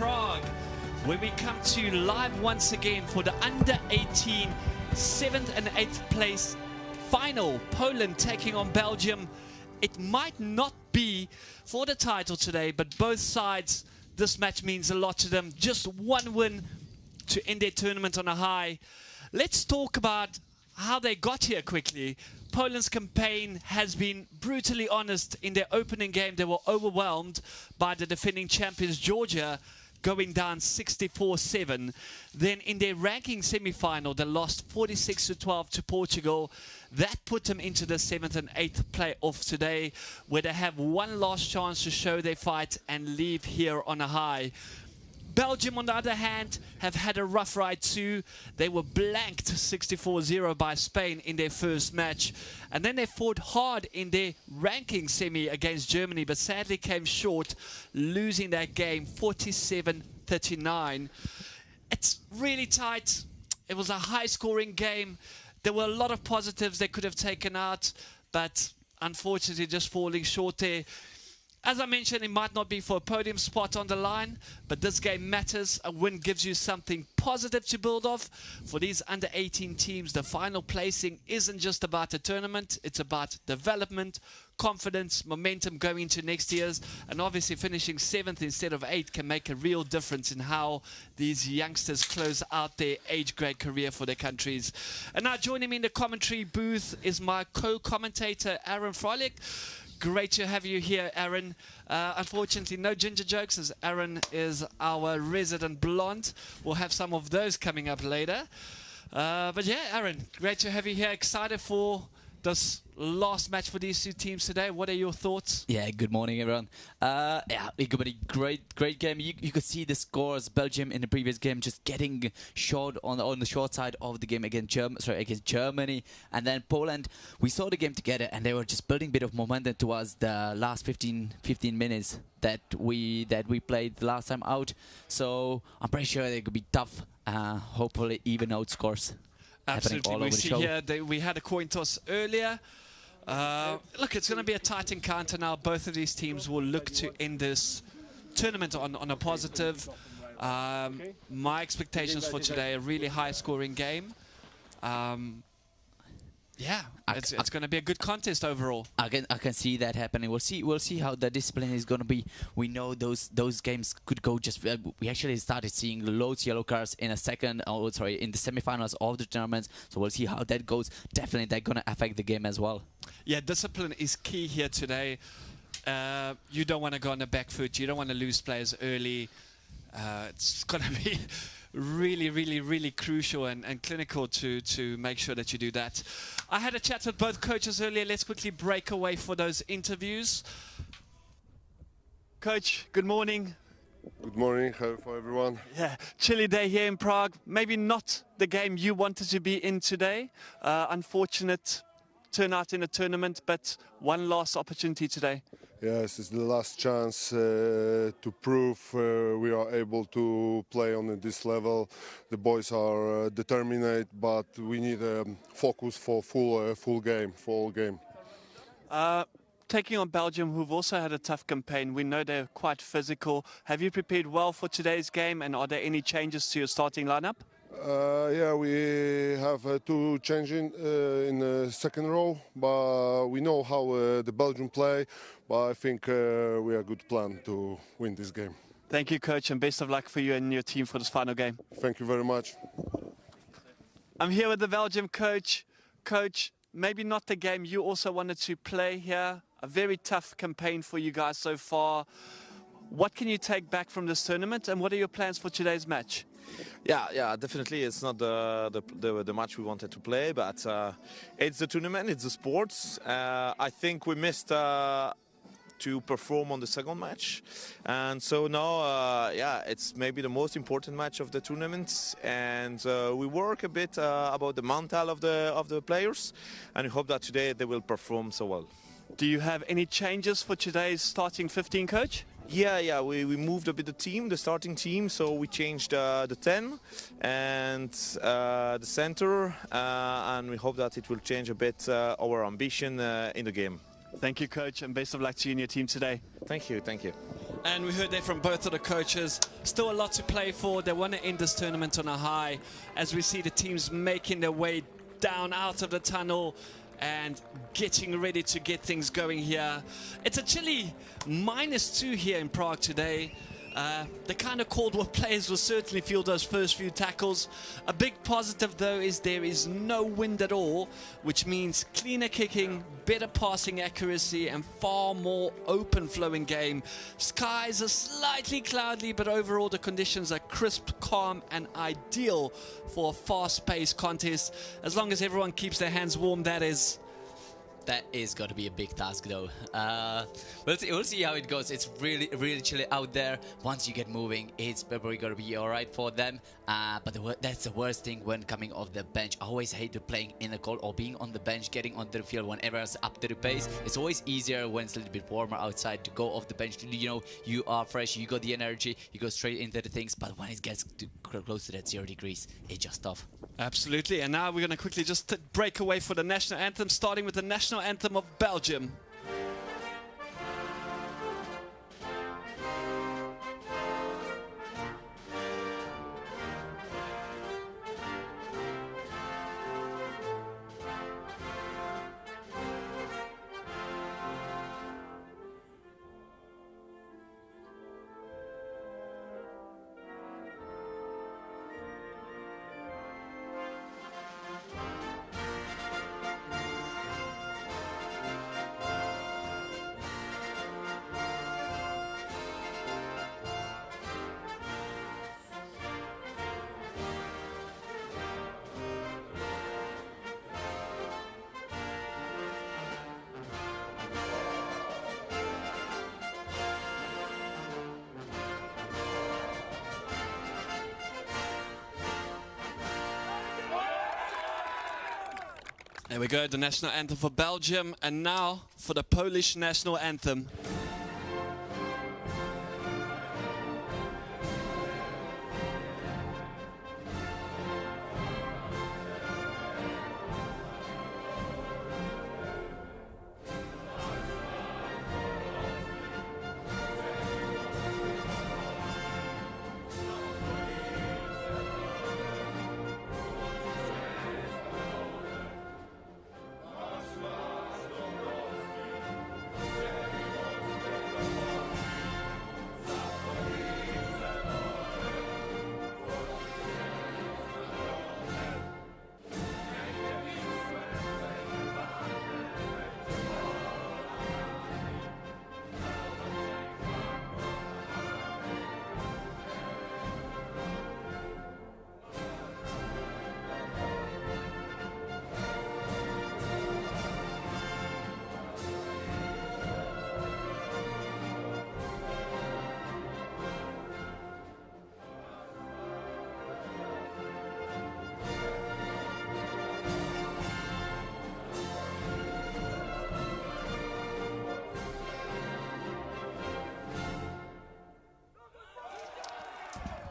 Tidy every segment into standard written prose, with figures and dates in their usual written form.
Prague, where we come to you live once again for the under-18 7th and 8th place final. Poland taking on Belgium. It might not be for the title today, but both sides, this match means a lot to them. Just one win to end their tournament on a high. Let's talk about how they got here quickly. Poland's campaign has been brutally honest. In their opening game, they were overwhelmed by the defending champions Georgia, going down 64-7. Then in their ranking semi-final, they lost 46-12 to Portugal. That put them into the 7th and 8th playoff today, where they have one last chance to show their fight and leave here on a high. Belgium, on the other hand, have had a rough ride too. They were blanked 64-0 by Spain in their first match. And then they fought hard in their ranking semi against Germany, but sadly came short, losing that game 47-39. It's really tight. It was a high-scoring game. There were a lot of positives they could have taken out, but unfortunately just falling short there. As I mentioned, it might not be for a podium spot on the line, but this game matters. A win gives you something positive to build off. For these under-18 teams, the final placing isn't just about the tournament. It's about development, confidence, momentum going into next year's. And obviously finishing 7th instead of 8th can make a real difference in how these youngsters close out their age grade career for their countries. And now joining me in the commentary booth is my co-commentator, Aaron Froelich. Great to have you here, Aaron. Unfortunately, no ginger jokes, as Aaron is our resident blonde. We'll have some of those coming up later. But yeah, Aaron, great to have you here. Excited for this last match for these two teams today. What are your thoughts? Yeah, good morning, everyone. Yeah, it could be a great game. You could see the scores. Belgium in the previous game just getting short on the short side of the game against Germany, and then Poland. We saw the game together, and they were just building a bit of momentum towards the last 15 minutes that we played the last time out. So I'm pretty sure it could be tough. Hopefully, even out scores. Absolutely. We see here that we had a coin toss earlier. Look, it's going to be a tight encounter now. Both of these teams will look to end this tournament on a positive. My expectations for today, a really high-scoring game. Yeah, it's going to be a good contest overall. I can see that happening. We'll see how the discipline is going to be. We know those games could go just. We actually started seeing loads of yellow cards in in the semifinals of the tournaments. So we'll see how that goes. Definitely, they're going to affect the game as well. Yeah, discipline is key here today. You don't want to go on the back foot. You don't want to lose players early. It's going to be really crucial and clinical to make sure that you do that. I had a chat with both coaches earlier. Let's quickly break away for those interviews. Coach, good morning. Good morning for everyone. Yeah, chilly day here in Prague. Maybe not the game you wanted to be in today. Unfortunate turnout in the tournament, but one last opportunity today. Yes, it's the last chance to prove we are able to play on this level. The boys are determined, but we need focus for full game. Taking on Belgium, who've also had a tough campaign, we know they're quite physical. Have you prepared well for today's game, and are there any changes to your starting lineup? Yeah, we have two changing in the second row, but we know how the Belgian play. But I think we are a good plan to win this game. Thank you, Coach, and best of luck for you and your team for this final game. Thank you very much. I'm here with the Belgium coach. Coach, maybe not the game you also wanted to play here. A very tough campaign for you guys so far. What can you take back from this tournament, and what are your plans for today's match? Yeah, definitely. It's not the match we wanted to play, but it's the tournament, it's the sports. I think we missed to perform on the second match, and so now, yeah, it's maybe the most important match of the tournament, and we work a bit about the mental of the players, and we hope that today they will perform so well. Do you have any changes for today's starting 15, Coach? Yeah, we moved a bit the starting team, so we changed the 10 and the center, and we hope that it will change a bit our ambition in the game. Thank you, Coach, and best of luck to you and your team today. Thank you. And we heard that from both of the coaches. Still a lot to play for. They want to end this tournament on a high as we see the teams making their way down out of the tunnel and getting ready to get things going here. It's a chilly -2 here in Prague today. The kind of Cold War players will certainly feel those first few tackles. A big positive though is there is no wind at all, which means cleaner kicking, better passing accuracy and far more open flowing game. Skies are slightly cloudy, but overall the conditions are crisp, calm and ideal for a fast-paced contest. As long as everyone keeps their hands warm, that is. That is going to be a big task, though. We'll see how it goes. It's really chilly out there. Once you get moving, it's probably going to be all right for them. But that's the worst thing when coming off the bench. I always hate playing in the cold or being on the bench, getting onto the field when everyone's up to the pace. It's always easier when it's a little bit warmer outside to go off the bench. You know, you are fresh, you got the energy, you go straight into the things. But when it gets close to that 0 degrees, it's just tough. Absolutely. And now we're going to quickly just break away for the national anthem, starting with the national anthem of Belgium. There we go, the national anthem for Belgium, and now for the Polish national anthem.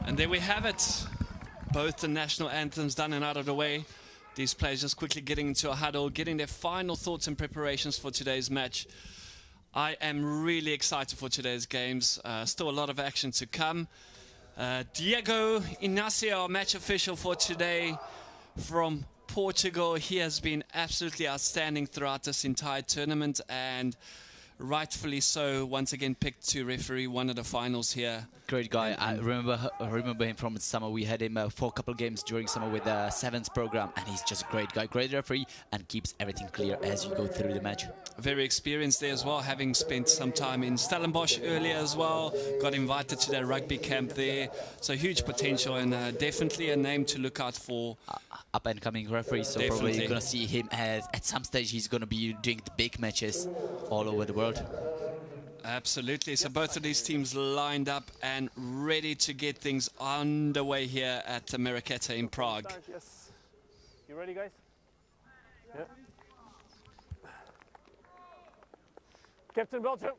And there we have it. Both the national anthems done and out of the way. These players just quickly getting into a huddle, getting their final thoughts and preparations for today's match. I am really excited for today's games. Still a lot of action to come. Diego Inácio, our match official for today from Portugal. He has been absolutely outstanding throughout this entire tournament and rightfully so, once again picked to referee one of the finals here. Great guy. I remember him from summer. We had him for a couple of games during summer with the Sevens program, and he's just a great guy, great referee, and keeps everything clear as you go through the match. Very experienced there as well, having spent some time in Stellenbosch earlier as well. Got invited to their rugby camp there. So huge potential and definitely a name to look out for. Up and coming referee, so definitely. Probably you're going to see him at some stage. He's going to be doing the big matches all over the world. Absolutely. So both of these teams lined up and ready to get things underway here at Marketa in Prague. Yes. You ready, guys? Yeah. Captain Belgium.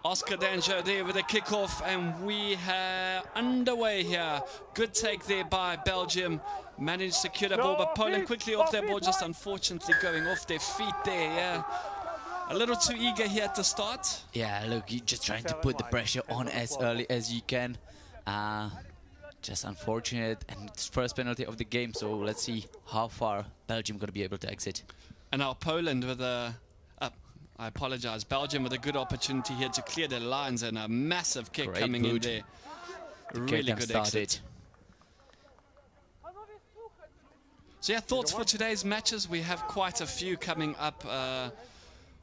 Oscar Danjo there with a kickoff, and we are underway here. Good take there by Belgium. managed to secure the ball, but Poland quickly off their ball, just unfortunately going off their feet there, yeah. A little too eager here at the start. Yeah, look, you're just trying to put the pressure on as early as you can. Just unfortunate, and it's first penalty of the game, so let's see how far Belgium going to be able to exit. And now Poland with a... I apologize. Belgium with a good opportunity here to clear their lines, and a massive kick coming in there. Really good exit. So yeah, thoughts for today's matches. We have quite a few coming up.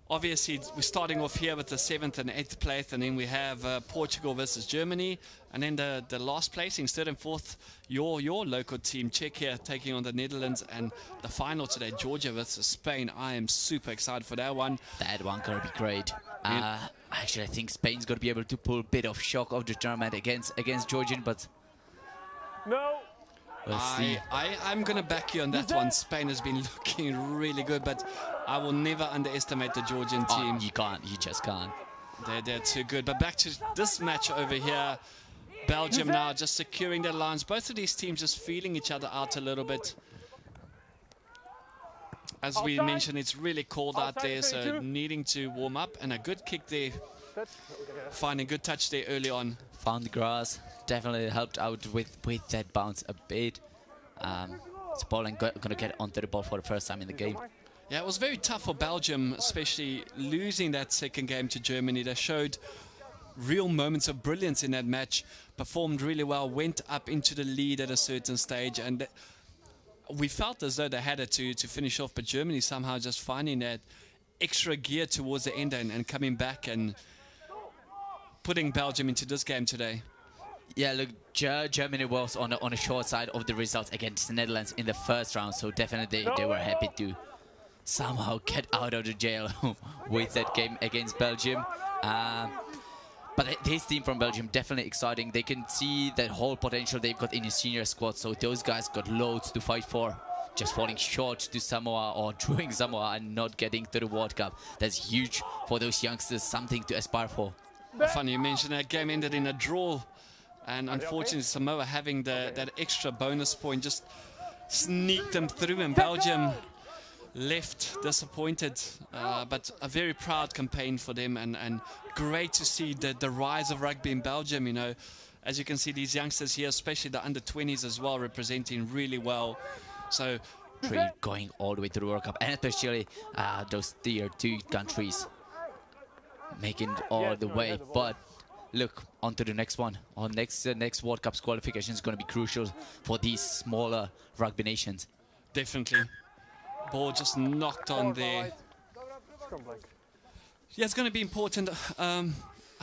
Obviously, we're starting off here with the 7th and 8th place, and then we have Portugal versus Germany, and then the last placing, 3rd and 4th, your local team, Czechia, taking on the Netherlands, and the final today, Georgia versus Spain. I am super excited for that one. That one gonna be great. Actually, I think Spain's gonna be able to pull a bit of shock of the tournament against Georgian, but No. we'll see. I'm going to back you on that one. Spain has been looking really good, but I will never underestimate the Georgian team. You can't. You just can't. They're too good. But back to this match over here. Belgium now just securing their lines. Both of these teams just feeling each other out a little bit. As we mentioned, it's really cold out there, so needing to warm up. And a good kick there. Finding good touch there early on. Found the grass. Definitely helped out with that bounce a bit. So Poland gonna get onto the ball for the first time in the game. Yeah, it was very tough for Belgium, especially losing that second game to Germany. They showed real moments of brilliance in that match, performed really well, went up into the lead at a certain stage, and we felt as though they had it to finish off, but Germany somehow just finding that extra gear towards the end and coming back and putting Belgium into this game today. Yeah, look, Germany was on a short side of the results against the Netherlands in the first round, so definitely they were happy to somehow get out of the jail with that game against Belgium. But this team from Belgium, definitely exciting. They can see that whole potential they've got in the senior squad, so those guys got loads to fight for. Just falling short to Samoa or drawing Samoa and not getting to the World Cup. That's huge for those youngsters, something to aspire for. Funny you mentioned that game ended in a draw. And unfortunately, Samoa having that extra bonus point just sneaked them through, and Belgium left disappointed. But a very proud campaign for them, and great to see the rise of rugby in Belgium. You know, as you can see, these youngsters here, especially the under-20s as well, representing really well. So going all the way to the World Cup, and especially those tier 2 countries making it all the way. But look, on to the next one. Our next World Cup qualification is going to be crucial for these smaller rugby nations. Definitely. Ball just knocked on there. Yeah, it's going to be important. I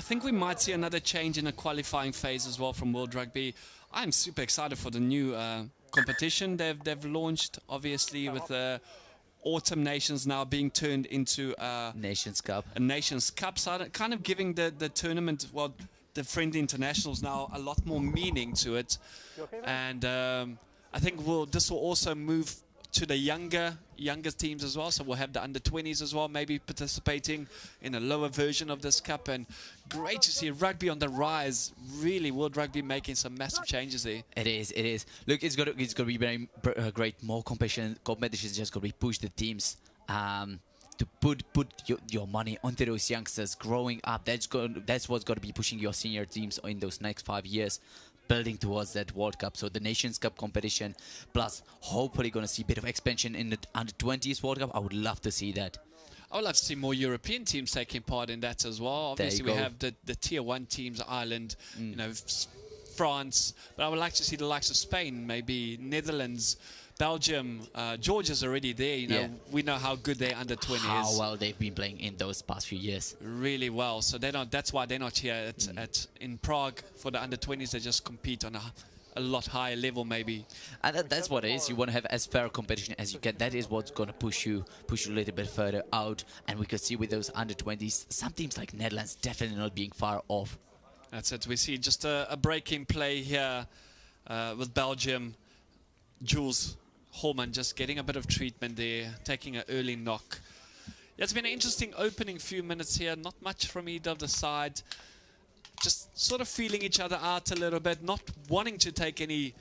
think we might see another change in the qualifying phase as well from World Rugby. I'm super excited for the new competition they've launched, obviously, with the Autumn Nations now being turned into Nations Cup. A Nations Cup, so kind of giving the tournament, well, the friendly internationals now a lot more meaning to it. And I think this will also move to the younger teams as well, so we'll have the under-20s as well maybe participating in a lower version of this cup. And great to see rugby on the rise, really World Rugby making some massive changes there. It is. Look, it's gonna be very great. More competition is just gonna be push the teams to put your money onto those youngsters growing up. That's what's gonna be pushing your senior teams in those next 5 years, building towards that World Cup. So the Nations Cup competition, plus hopefully going to see a bit of expansion in the Under-20s World Cup. I would love to see that. I would love to see more European teams taking part in that as well. Obviously, we have the Tier 1 teams, Ireland, you know, France. But I would like to see the likes of Spain, maybe Netherlands, Belgium. Georgia's already there. You know, we know how good their under-20 is. How well they've been playing in those past few years. Really well. So that's why they're not here in Prague for the under-20s. They just compete on a lot higher level, maybe. And that's what it is. You want to have as fair competition as you can. That is what's going to push you a little bit further out. And we could see with those under-20s, some teams like Netherlands definitely not being far off. That's it. We see just a break-in play here with Belgium. Jules Holman just getting a bit of treatment there, taking an early knock. Yeah, it's been an interesting opening few minutes here. Not much from either of the side. Just sort of feeling each other out a little bit, not wanting to take any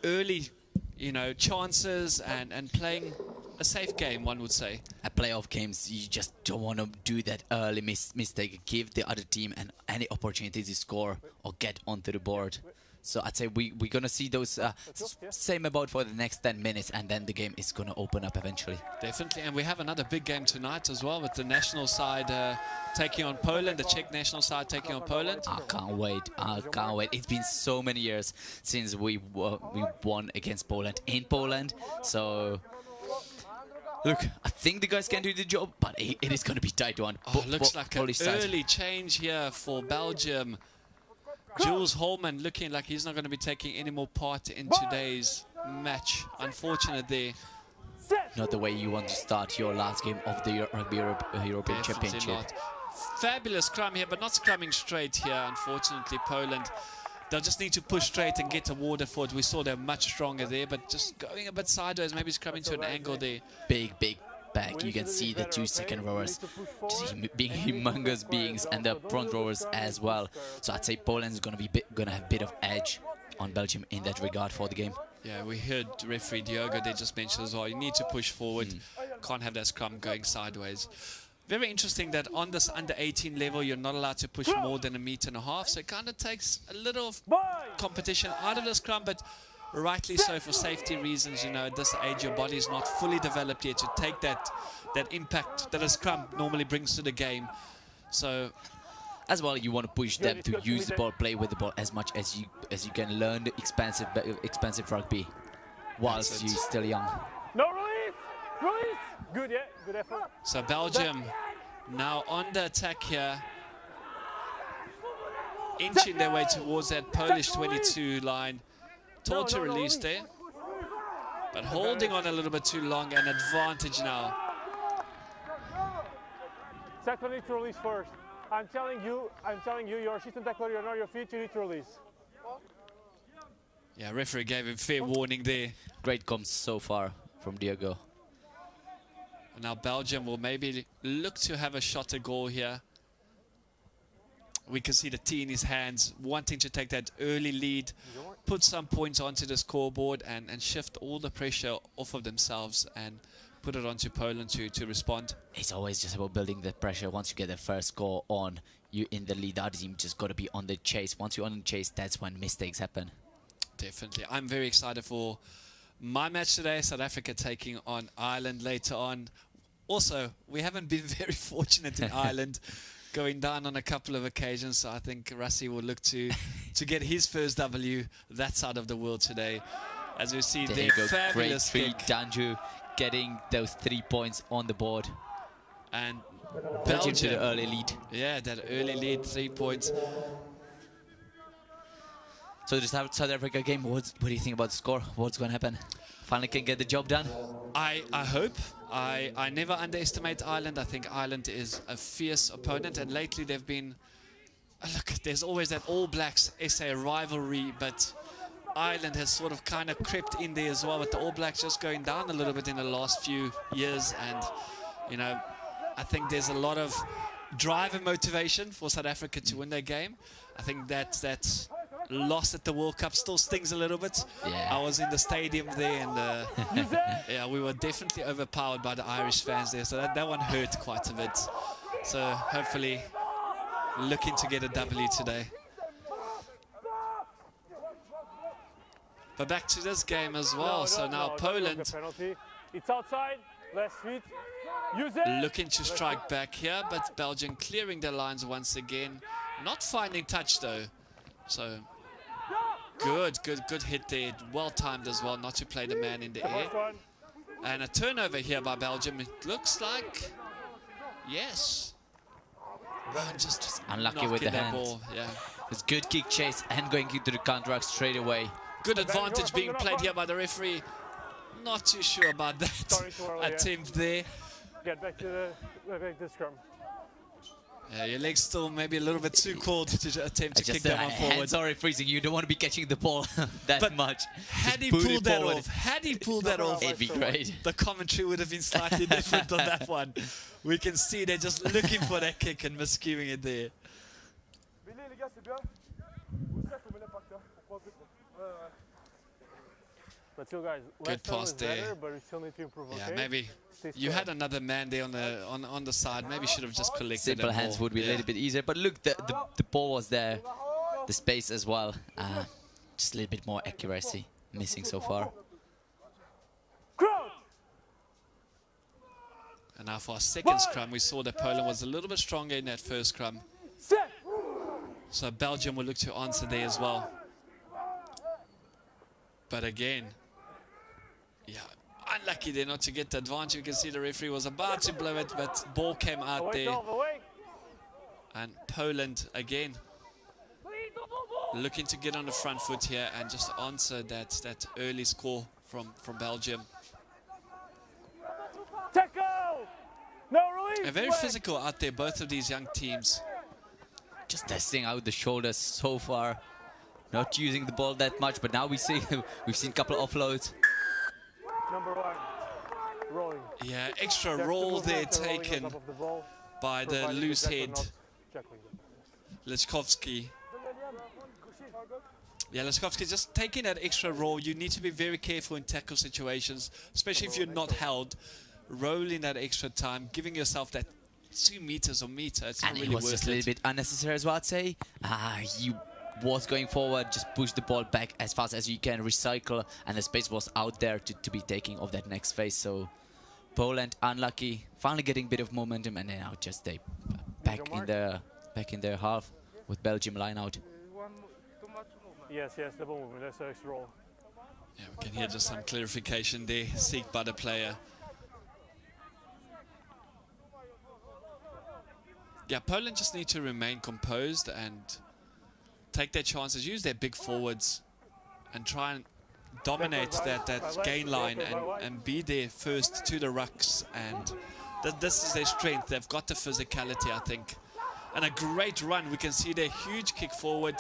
early you know, chances and playing a safe game, one would say. At playoff games, you just don't want to do that early mistake. Give the other team any opportunity to score or get onto the board. So I'd say we're going to see those same about for the next 10 minutes, and then the game is going to open up eventually. Definitely, and we have another big game tonight as well with the national side taking on Poland, the Czech national side taking on Poland. I can't wait. I can't wait. It's been so many years since we won against Poland in Poland. So, look, I think the guys can do the job, but it is going to be tight one. Oh, looks like an early change here for Belgium. Jules Holman looking like he's not going to be taking any more part in today's match. Unfortunate there. Not the way you want to start your last game of the Rugby Europe European Championship. Not. Fabulous scrum here, but not scrumming straight here. Unfortunately, Poland, they'll just need to push straight and get a water for it. We saw they're much stronger there, but just going a bit sideways, maybe scrumming to an angle there. Big back. You can see the 2 second rowers just being humongous beings, and the front rowers as well. So I'd say Poland's going to have a bit of edge on Belgium in that regard for the game. Yeah, we heard referee Diogo, they just mentioned as well, you need to push forward. Can't have that scrum going sideways. Very interesting that on this under 18 level, you're not allowed to push more than 1.5 meters. So it kind of takes a little competition out of the scrum, but rightly so for safety reasons. You know, at this age, your body is not fully developed yet to take that impact that a scrum normally brings to the game. So, as well, you want to push them to use the ball, play with the ball as much as you can, learn the expensive rugby whilst you're still young. No, release! Good, yeah, good effort. So Belgium now on the attack here, inching their way towards that Polish 22 line. Taught to release there, but holding on a little bit too long, and advantage now. Tackler needs to release first. I'm telling you, your assistant tackler, you're not your feet, you need to release. Yeah, referee gave him fair warning there. Great comms so far from Diogo. And now Belgium will maybe look to have a shot at goal here. We can see the tee in his hands, wanting to take that early lead, put some points onto the scoreboard and shift all the pressure off of themselves and put it onto Poland to respond. It's always just about building the pressure. Once you get the first score on, you in the lead. The other team just got to be on the chase. Once you're on the chase, that's when mistakes happen. Definitely. I'm very excited for my match today. South Africa taking on Ireland later on. Also, we haven't been very fortunate in Ireland. Going down on a couple of occasions, so I think Rassi will look to get his first W that side of the world today. As we see, there you go. Fabulous great feed, Danju getting those 3 points on the board. And Belgium to the early lead. Yeah, that early lead, 3 points. So the South Africa game, what do you think about the score? What's going to happen? Finally can get the job done? I hope. I never underestimate Ireland. I think Ireland is a fierce opponent, and lately they've been... Look, there's always that All Blacks SA rivalry, but Ireland has sort of kind of crept in there as well, with the All Blacks just going down a little bit in the last few years. And, you know, I think there's a lot of drive and motivation for South Africa to win their game. I think that loss at the World Cup still stings a little bit. Yeah. I was in the stadium there, and yeah, we were definitely overpowered by the Irish fans there, so that one hurt quite a bit. So hopefully looking to get a W today. But back to this game as well. So now Poland it's outside, left feet. Use it. Looking to strike back here, but Belgium clearing their lines once again. Not finding touch though. So good hit there. Well timed as well, not to play the man in the air. And a turnover here by Belgium. It looks like, yes. Oh, just unlucky with the hand. Ball. Yeah. It's good kick chase and going into the counteract straight away. Good advantage being played here by the referee. Not too sure about that attempt there. Get back to the scrum. Yeah, your leg's still maybe a little bit too cold to attempt to kick that one forward. Hands are freezing. You don't want to be catching the ball that much. Had he pulled that off, it'd be great. The commentary would have been slightly different on that one. We can see they're just looking for that kick and miscuing it there. But still, guys, Good pass there. better, but we still need to improve. Yeah, okay? maybe Stay you strong. had another man there on the side. Maybe should have just collected Simple it hands more. would be a Yeah. little bit easier. But look, the ball was there, the space as well. Just a little bit more accuracy missing so far. And now for our second scrum, we saw that Poland was a little bit stronger in that first scrum. Set. So Belgium will look to answer there as well. But again, yeah, unlucky there not to get the advantage. You can see the referee was about to blow it, but ball came out Away, there. Dolph, away. And Poland again looking to get on the front foot here and just answer that early score from Belgium. Tackle. No release. Very away. physical out there, both of these young teams. Just testing out the shoulders so far. Not using the ball that much, but now we've seen a couple of offloads. Number 1. Rolling. Yeah, extra Check the roll movement, there the rolling on taken top of the ball, by the providing loose tackle head, not tackling them. Leszkowski. Yeah, Leszkowski just taking that extra roll. You need to be very careful in tackle situations, especially if you're not held. Rolling that extra time, giving yourself that 2 meters or meter. It's not And really it was worth just a little bit unnecessary as well, I'd say. He was going forward, just push the ball back as fast as you can, recycle, and the space was out there to be taking off that next phase. So Poland unlucky, finally getting a bit of momentum, and then now just they back in their half with Belgium line out. Yes, double movement. That's the extra roll. Yeah, we can hear just some clarification there, seeked by the player. Yeah, Poland just need to remain composed and take their chances, use their big forwards and try and dominate that gain line and be there first to the rucks. And this is their strength. They've got the physicality, I think. And a great run. We can see their huge kick forward.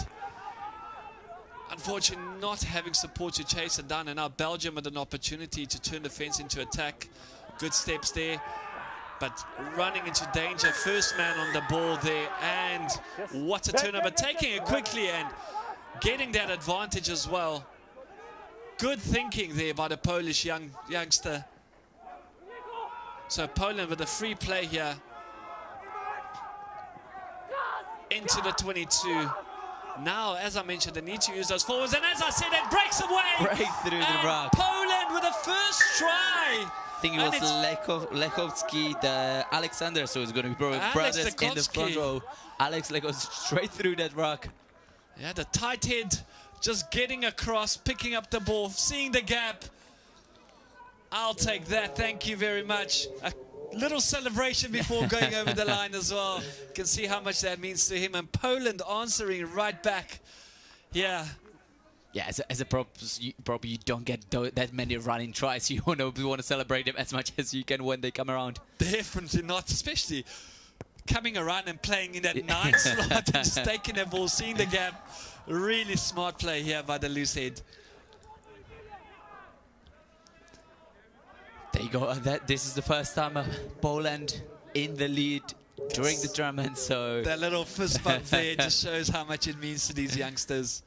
Unfortunately, not having support to chase it down. And now Belgium had an opportunity to turn the fence into attack. Good steps there. But running into danger, first man on the ball there, and what a turnover, taking it quickly and getting that advantage as well. Good thinking there by the Polish youngster. So Poland with a free play here into the 22. Now, as I mentioned, they need to use those forwards, and as I said, it breaks away. Break through the ruck. Poland with the first try. I think it was Lechowski, the Alexander, so it's going to be brothers in the front row. Alex goes straight through that ruck. Yeah, the tight head just getting across, picking up the ball, seeing the gap. I'll take that, thank you very much. A little celebration before going over the line as well. You can see how much that means to him. And Poland answering right back. Yeah. Yeah, as a prop, you don't get that many running tries. You want to celebrate them as much as you can when they come around. Definitely not, especially coming around and playing in that 9 slot and just taking the ball, seeing the gap. Really smart play here by the loose head. There you go. This is the first time Poland in the lead during the tournament. So that little fist bump there just shows how much it means to these youngsters.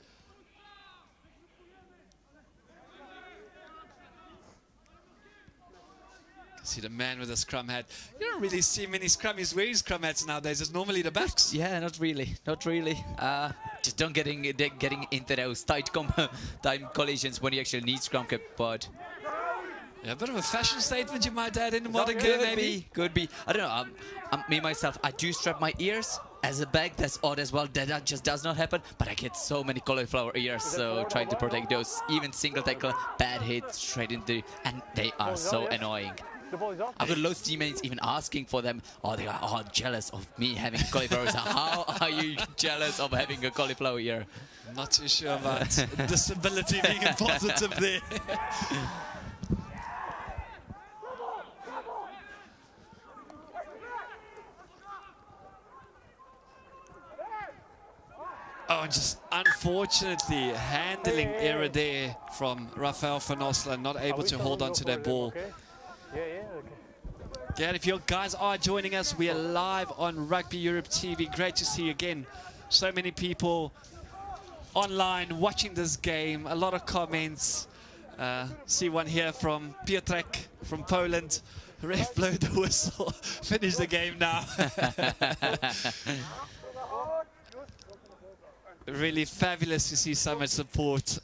See the man with the scrum hat. You don't really see many scrummies wearing scrum hats nowadays. It's normally the backs. Yeah, not really. Just don't getting into those tight collisions when you actually need scrum cap. But yeah, a bit of a fashion statement you might add in the modern game, maybe. Could be. I don't know. Me myself, I do strap my ears as a bag. That's odd as well. That just does not happen. But I get so many cauliflower ears, so trying to protect those. Even single tackle, bad hit straight into, and they are so annoying. I've got loads of teammates even asking for them. Oh, they are jealous of me having cauliflower. How are you jealous of having a cauliflower ear? Not too sure about disability being a positive there. Oh, just unfortunately handling error there from Rafael van Osler, not able to hold on to that ball. Yeah, if you guys are joining us, we are live on Rugby Europe TV. Great to see you again. So many people online watching this game, a lot of comments. See one here from Piotrek from Poland. Ref blow the whistle. Finish the game now. Really fabulous to see so much support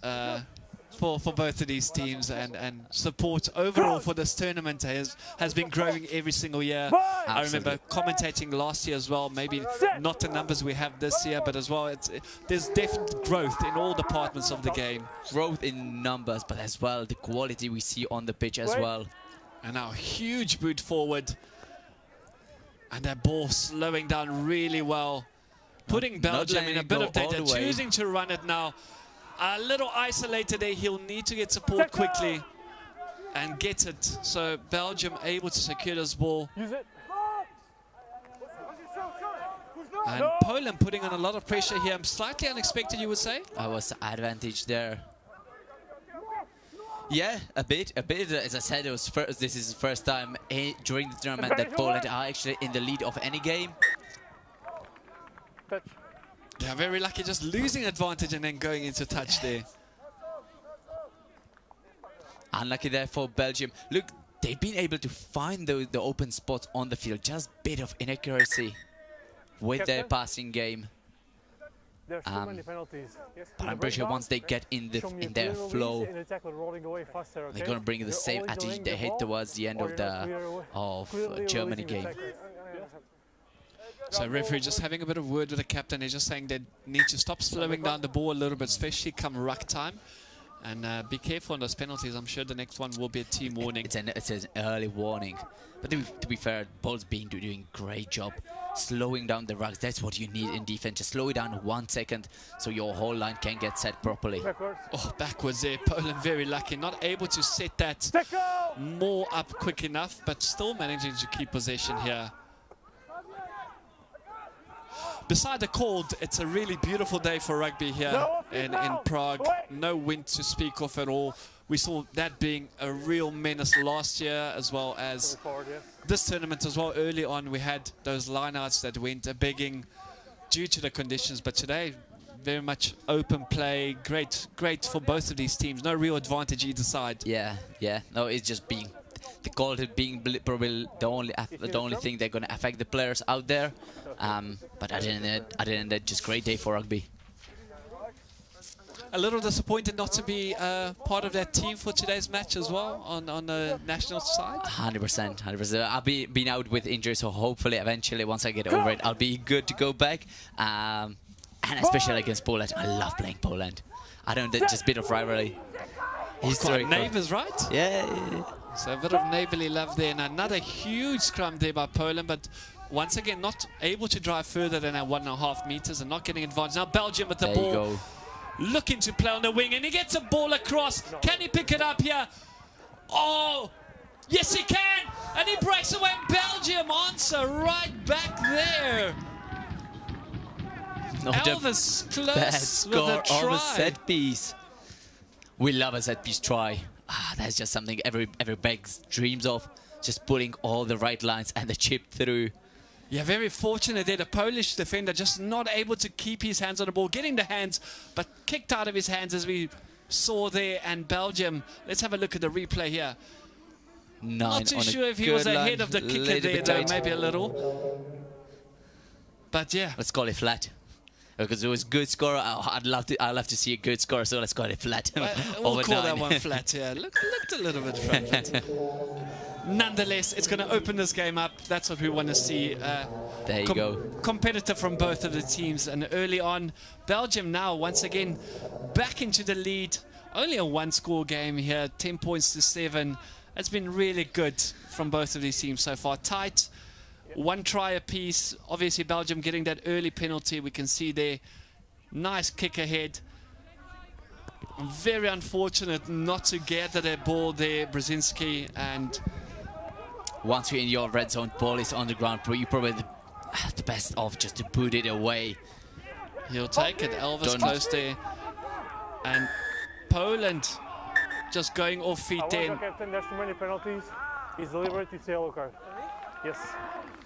for both of these teams, and support overall for this tournament has been growing every single year. I remember commentating last year as well, maybe not the numbers we have this year, but as well there's definite growth in all departments of the game. Growth in numbers, but as well the quality we see on the pitch as well. And now huge boot forward, and that ball slowing down really well, putting Belgium in a bit of danger, choosing to run it now. A little isolated there, he'll need to get support quickly and get it. So Belgium able to secure this ball. And Poland putting on a lot of pressure here. Slightly unexpected, you would say? I was advantage there. Yeah, a bit. As I said, this is the first time during the tournament that Poland are actually in the lead of any game. Yeah, very lucky, just losing advantage and then going into touch there. Unlucky there for Belgium. Look, they've been able to find the open spots on the field. Just a bit of inaccuracy with their passing game. There's so many penalties. Yes, but I'm pretty sure once they get in their flow, they're gonna bring the same attitude they had towards the end of the Germany game. So referee just having a bit of word with the captain. He's just saying they need to stop slowing down the ball a little bit, especially come ruck time. And be careful on those penalties. I'm sure the next one will be a team warning. It's an early warning. But to be fair, Paul's been doing a great job slowing down the rucks. That's what you need in defense. Just slow it down 1 second so your whole line can get set properly. Oh, backwards there. Poland very lucky. Not able to set that more up quick enough, but still managing to keep possession here. Beside the cold, it's a really beautiful day for rugby here in Prague. No wind to speak of at all. We saw that being a real menace last year, as well as this tournament as well. Early on, we had those lineouts that went a-begging due to the conditions. But today, very much open play. Great for both of these teams. No real advantage either side. Yeah. No, it's just being the cold being probably the only thing they're going to affect the players out there. But other than that, just great day for rugby. A little disappointed not to be part of that team for today's match as well on the national side. 100%. I'll been out with injury, so hopefully eventually once I get over it, I'll be good to go back. And especially against Poland, I love playing Poland. I don't know, just a bit of rivalry. Neighbours, right? Yeah. So a bit of neighbourly love there, and another huge scrum there by Poland, but once again not able to drive further than our 1.5 meters and not getting advantage. Now Belgium with the ball. There you go. Looking to play on the wing, and he gets a ball across. Can he pick it up here? Oh, yes he can! And he breaks away. Belgium answer right back there. Elvis close with a try. On a set piece. We love a set piece try. That's just something every bag dreams of. Just pulling all the right lines and the chip through. Yeah, very fortunate there. The Polish defender just not able to keep his hands on the ball. Getting the hands, but kicked out of his hands as we saw there. And Belgium, let's have a look at the replay here. Not too sure if he was ahead of the kicker there, though, maybe a little. But yeah. Let's call it flat. Because it was good score. I'd love to see a good score, so let's call it flat. We'll call that one flat, yeah. Looked a little bit flat. Nonetheless, it's going to open this game up. That's what we want to see. There you go. Competitive from both of the teams. And early on, Belgium now, once again, back into the lead. Only a one-score game here, 10 points to 7. It's been really good from both of these teams so far. Tight, one try apiece. Obviously, Belgium getting that early penalty. We can see there. Nice kick ahead. Very unfortunate not to gather that ball there, Brzezinski, and once you're in your red zone, ball is on the ground, you're probably the best off just to boot it away. He'll take it. Elvis close there. And Poland just going off feet in. Captain, there's too many penalties. He's delivered his yellow card. Yes.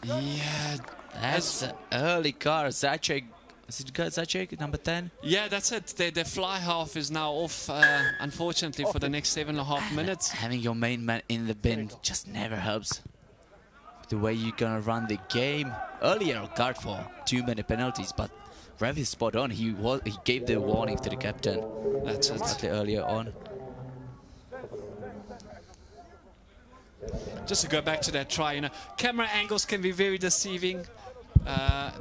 Yeah. That's an early card. Zacek Is it Zacek, number 10? Yeah, that's it. Their fly half is now off, unfortunately, for the next 7.5 minutes. Having your main man in the bin just never helps. The way you're gonna run the game. Earlier, guard for too many penalties, but Rev is spot on. He gave the warning to the captain. That's it. Slightly earlier on. Just to go back to that try, you know, camera angles can be very deceiving.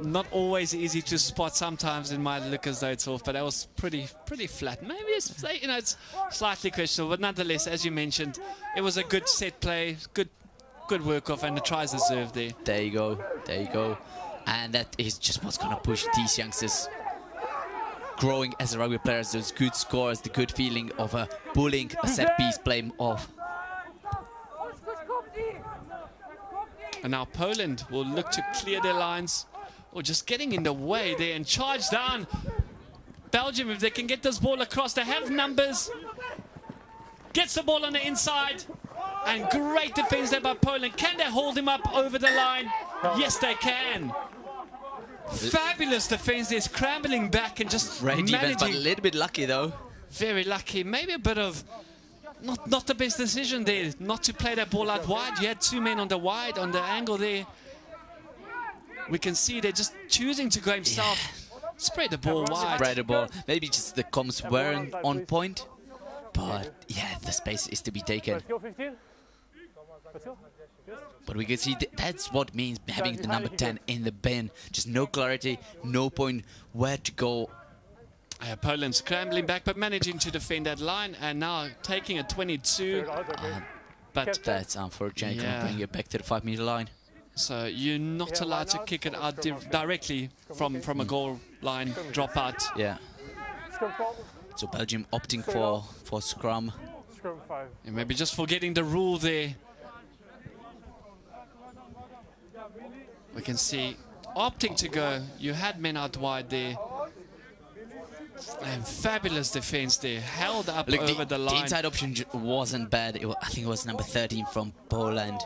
Not always easy to spot. Sometimes it might look as though it's off, but that was pretty flat. Maybe it's, you know, it's slightly questionable, but nonetheless, as you mentioned, it was a good set play, good work off, and the tries deserved there. There you go, there you go. And that is just what's gonna push these youngsters growing as a rugby players. Those good scores, the good feeling of pulling a set piece play off. And now Poland will look to clear their lines, or just getting in the way there and charge down. Belgium, if they can get this ball across, they have numbers. Gets the ball on the inside. And great defense there by Poland. Can they hold him up over the line? Yes, they can. Fabulous defense there, scrambling back and just Great defense, managing. but a little bit lucky though. Very lucky. Maybe a bit of not the best decision there, not to play that ball out wide. You had two men on the wide, on the angle there. We can see they're just choosing to go himself. Yeah. Spread the ball wide. Spread the ball. Maybe just the comms weren't on point. But yeah, the space is to be taken. But we can see that's what means having the number 10 in the bin. Just no clarity, no point where to go. Poland scrambling back, but managing to defend that line, and now taking a 22. But that's unfortunate. Yeah. Gonna bring it back to the 5-meter line. So you're not allowed to kick it out directly from a goal line drop out. Yeah. So Belgium opting for scrum. And maybe just forgetting the rule there. We can see opting to go. You had men out wide there. And fabulous defense there, held up over the line. The inside option wasn't bad. I think it was number 13 from Poland.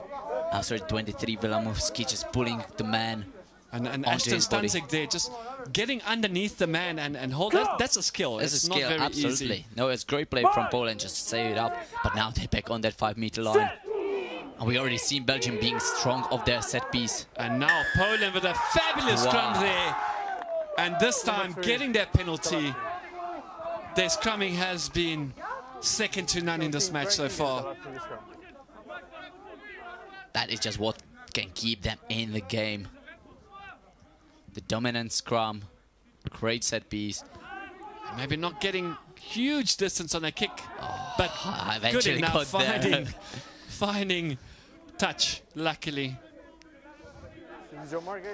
Sorry, 23, Wilamowski just pulling the man. And Ashton Stanzik there, just getting underneath the man and hold. That's a skill. It's a skill, not very absolutely. easy. No, it's great play from Poland, just save it up. But now they're back on that 5-meter line. And we already seen Belgium being strong of their set piece. And now Poland with a fabulous scrum there. And this time getting their penalty. Their scrumming has been second to none in this match so far. That is just what can keep them in the game. The dominant scrum, great set piece. Maybe not getting huge distance on a kick, but good eventually enough got finding touch, luckily.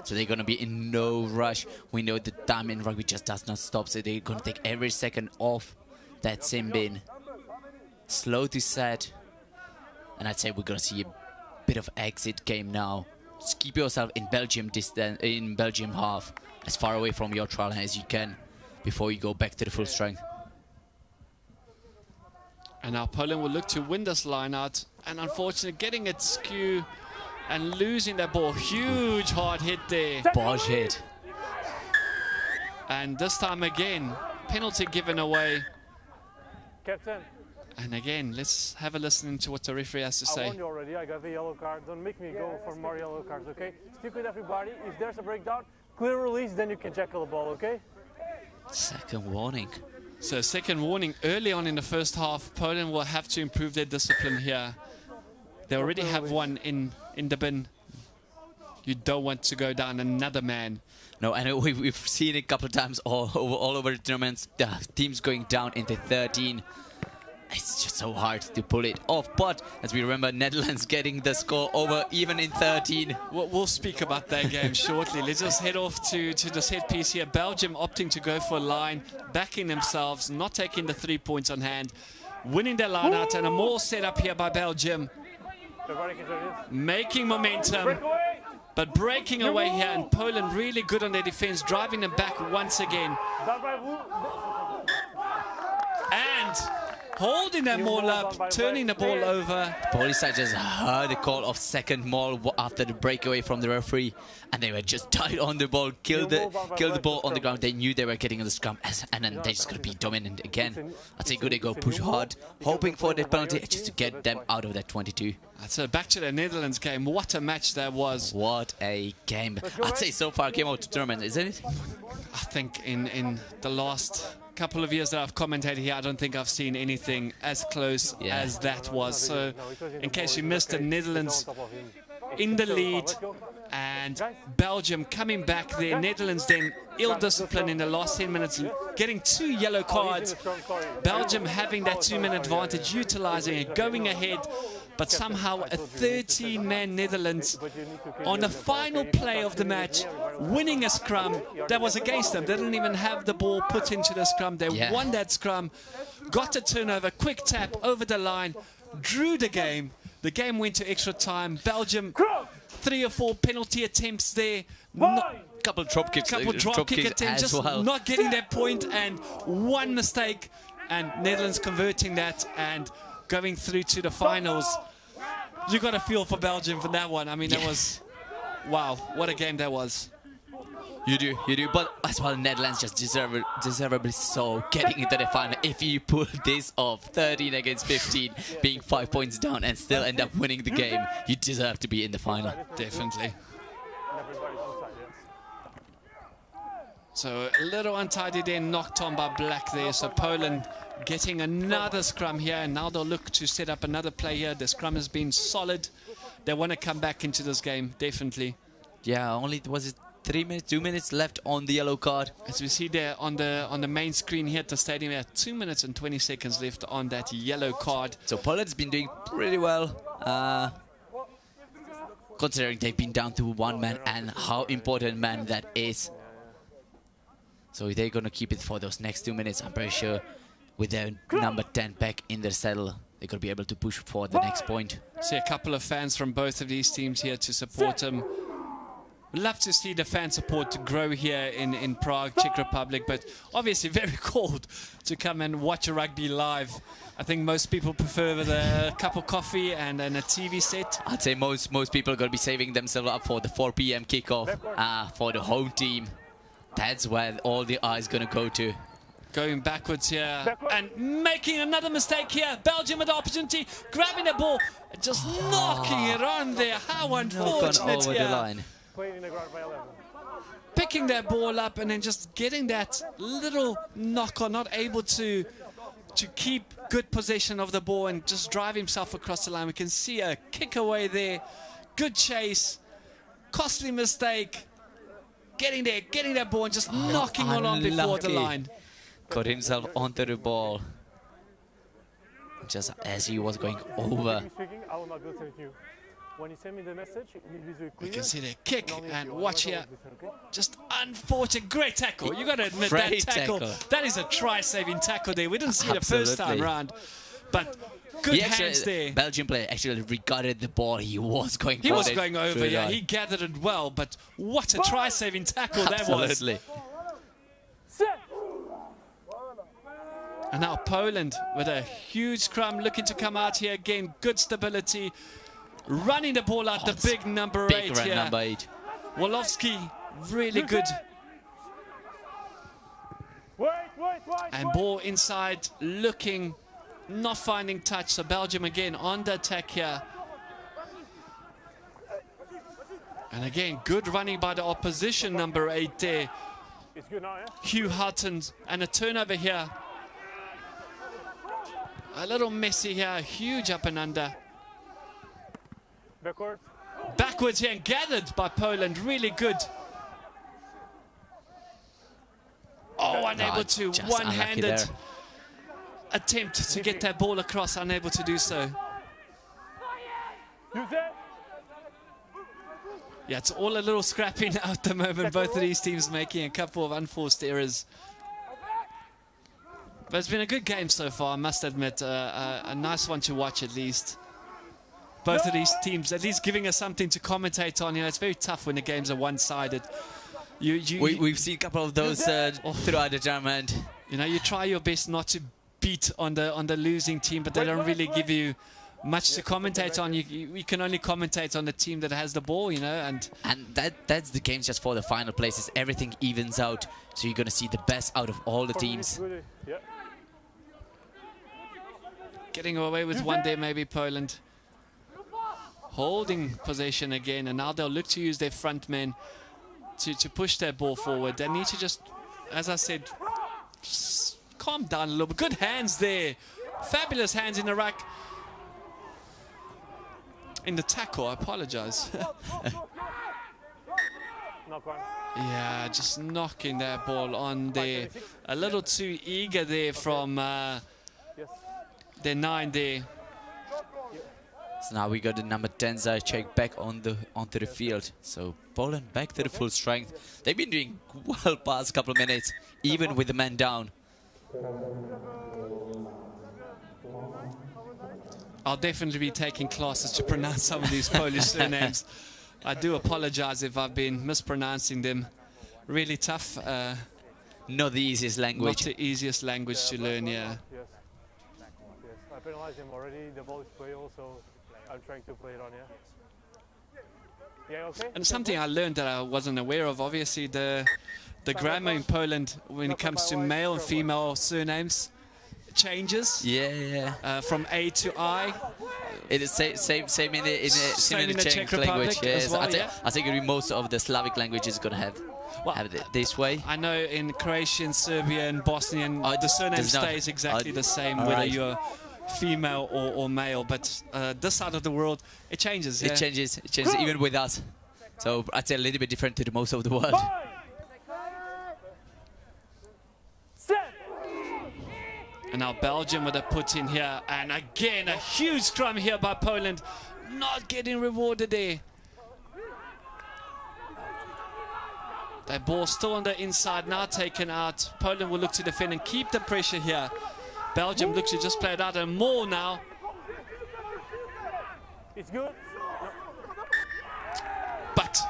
So they're going to be in no rush. We know the time in rugby just does not stop, so they're going to take every second off that sim bin. Slow to set. And I'd say we're going to see a bit of exit game now. Just keep yourself in Belgium half, as far away from your try line as you can before you go back to the full strength. And now Poland will look to win this line out, and unfortunately getting it skew and losing that ball. Huge hard hit there. Barge hit. And this time again, penalty given away. Captain. And again, let's have a listen to what the referee has to say. I warned you already, I got the yellow card. Don't make me go for more yellow cards, okay? Stick with everybody. If there's a breakdown, clear release, then you can jackal the ball, okay? Second warning. So second warning early on in the first half. Poland will have to improve their discipline here. They already have one in the bin. You don't want to go down another man. No, and we've seen it a couple of times all over the tournaments. The teams going down into 13. It's just so hard to pull it off. But as we remember, Netherlands getting the score over even in 13. We'll speak about that game shortly. Let's just head off to the set piece here. Belgium opting to go for a line, backing themselves, not taking the 3 points on hand, winning their line out, and a more set up here by Belgium. Making momentum, but breaking away here, and Poland really good on their defense, driving them back once again. And holding them all up, turning the ball over. Polish side just heard the call of second maul after the breakaway from the referee, and they were just tight on the ball, killed the ball on the ground. They knew they were getting on the scrum, and then they just gonna be dominant again. I'd say good, they go push hard, hoping for the penalty just to get them out of that 22. So back to the Netherlands game. What a match that was. What a game. I'd say so far came out to tournament, isn't it? I think in the last couple of years that I've commentated here, I don't think I've seen anything as close as that was. So in case you missed it, Netherlands in the lead and Belgium coming back there. Netherlands then ill-disciplined in the last 10 minutes, getting 2 yellow cards. Belgium having that 2-minute advantage, utilizing it, going ahead. But somehow a 13-man Netherlands on the final play of the match, winning a scrum that was against them. They didn't even have the ball put into the scrum. They won that scrum, got a turnover, quick tap over the line, drew the game. The game went to extra time. Belgium, 3 or 4 penalty attempts there. Couple drop kicks attempts, just not getting that point, and 1 mistake, and Netherlands converting that and going through to the finals. You got a feel for Belgium for that one. I mean, that was, wow, what a game that was. You do. But as well, Netherlands just deservedly so getting into the final. If you pull this off, 13 against 15, being 5 points down and still end up winning the game, you deserve to be in the final. Definitely. So a little untidy there, knocked on by Black there. So Poland getting another scrum here, and now they'll look to set up another play here. The scrum has been solid. They want to come back into this game, definitely. Yeah, only was it 3 minutes, 2 minutes left on the yellow card. As we see there on the main screen here at the stadium, there are 2 minutes and 20 seconds left on that yellow card. So Poland's been doing pretty well, considering they've been down to 1 man and how important man that is. So they're going to keep it for those next 2 minutes. I'm pretty sure with their number 10 back in their saddle, they're going to be able to push for the next point. See a couple of fans from both of these teams here to support them. We'd love to see the fan support to grow here in Prague, Czech Republic, but obviously very cold to come and watch a rugby live. I think most people prefer with a cup of coffee and a TV set. I'd say most people are going to be saving themselves up for the 4 p.m. kickoff for the home team. That's where all the eyes going to go to. Going backwards here and making another mistake here. Belgium with the opportunity, grabbing the ball, just knocking it on there. How unfortunate over here. the line. Picking that ball up and then just getting that little knock on, not able to keep good possession of the ball and just drive himself across the line. We can see a kick away there. Good chase. Costly mistake. Getting there, getting that ball and just knocking it on before the line. Got himself onto the ball just as he was going over. When you send me the message, we can see the kick and watch here. Just unfortunate. Great tackle. You got to admit that tackle. That is a try-saving tackle there. We didn't see it the first time round, but good hands there. Belgian player actually regarded the ball. He was going. He was going over. Yeah, he gathered it well. But what a try-saving tackle that was. Absolutely. And now Poland with a huge scrum, looking to come out here again. Good stability. Running the ball out, the big number 8 here. Number 8. Wolowski, really good. And ball inside, looking, not finding touch. So Belgium again on the attack here. And again, good running by the opposition number 8 there. Hugh Hutton, and a turnover here. A little messy here, huge up and under. Backwards here and gathered by Poland, really good. Oh, unable to, one-handed attempt to get that ball across, unable to do so. Yeah, it's all a little scrappy now at the moment, both of these teams making a couple of unforced errors. But it's been a good game so far, I must admit. A nice one to watch at least. Both of these teams at least giving us something to commentate on. You know, it's very tough when the games are one-sided. We've seen a couple of those throughout the tournament. You know, you try your best not to beat on the losing team, but they don't really give you much to commentate on. You can only commentate on the team that has the ball, you know, and that's the games just for the final places. Everything evens out, so you're gonna see the best out of all the teams. Getting away with one there, maybe Poland. Holding possession again, and now they'll look to use their front men to push their ball forward. They need to just, as I said, calm down a little bit. Good hands there. Fabulous hands in the rack. In the tackle, I apologize. Yeah, just knocking that ball on there. A little too eager there from their 9 there. So now we got the number 10 Czech back onto the field. So Poland back to the full strength. They've been doing well past couple of minutes, even with the man down. I'll definitely be taking classes to pronounce some of these Polish surnames. I do apologize if I've been mispronouncing them. Really tough. Not the easiest language. Not the easiest language to learn, yeah. Yes. I penalized him already. The ball is playable, so I'm trying to play it on, yeah. Yeah, okay. And something I learned that I wasn't aware of, obviously, the grammar in Poland when it comes to male and female surnames changes. Yeah. From A to I. It is same in the Czech language. Yes, well, I think most of the Slavic languages gonna have it this way. I know in Croatian, Serbian, Bosnian, the surname stays exactly the same whether you're female or male, but this side of the world, it changes. It changes even with us. So I'd say a little bit different to the most of the world. And now Belgium with a put in here, and again a huge scrum here by Poland, not getting rewarded there. That ball still on the inside, now taken out. Poland will look to defend and keep the pressure here. Belgium looks to just play it out and more now. It's good. But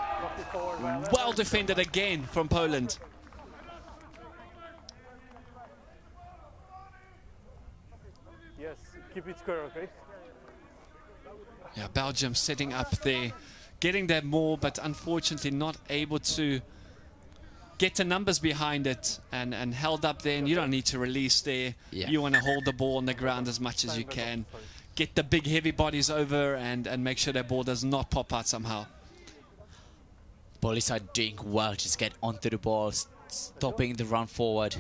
well defended again from Poland. Yes, keep it square, okay? Yeah, Belgium setting up there, getting that more, but unfortunately not able to get the numbers behind it and held up there. And you don't need to release there. Yeah. You want to hold the ball on the ground as much as you can. Get the big heavy bodies over and make sure that ball does not pop out somehow. Polish are doing well, just get onto the ball, stopping the run forward.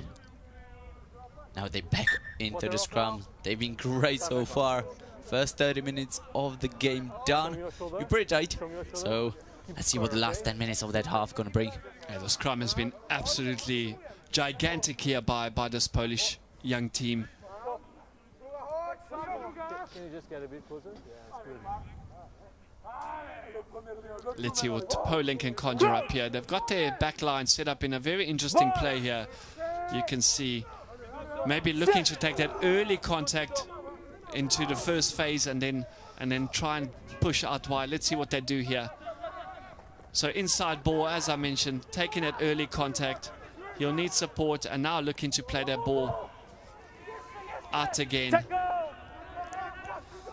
Now they back into the scrum. They've been great so far. First 30 minutes of the game done. You're pretty tight. So let's see what the last 10 minutes of that half gonna bring. Yeah, the scrum has been absolutely gigantic here by this Polish young team. Can you just get a bit closer? Yeah, it's good. Let's see what Poland can conjure up here. They've got their back line set up in a very interesting play here. You can see maybe looking to take that early contact into the first phase and then try and push out wide. Let's see what they do here. So inside ball, as I mentioned, taking that early contact. He'll need support and now looking to play that ball out again.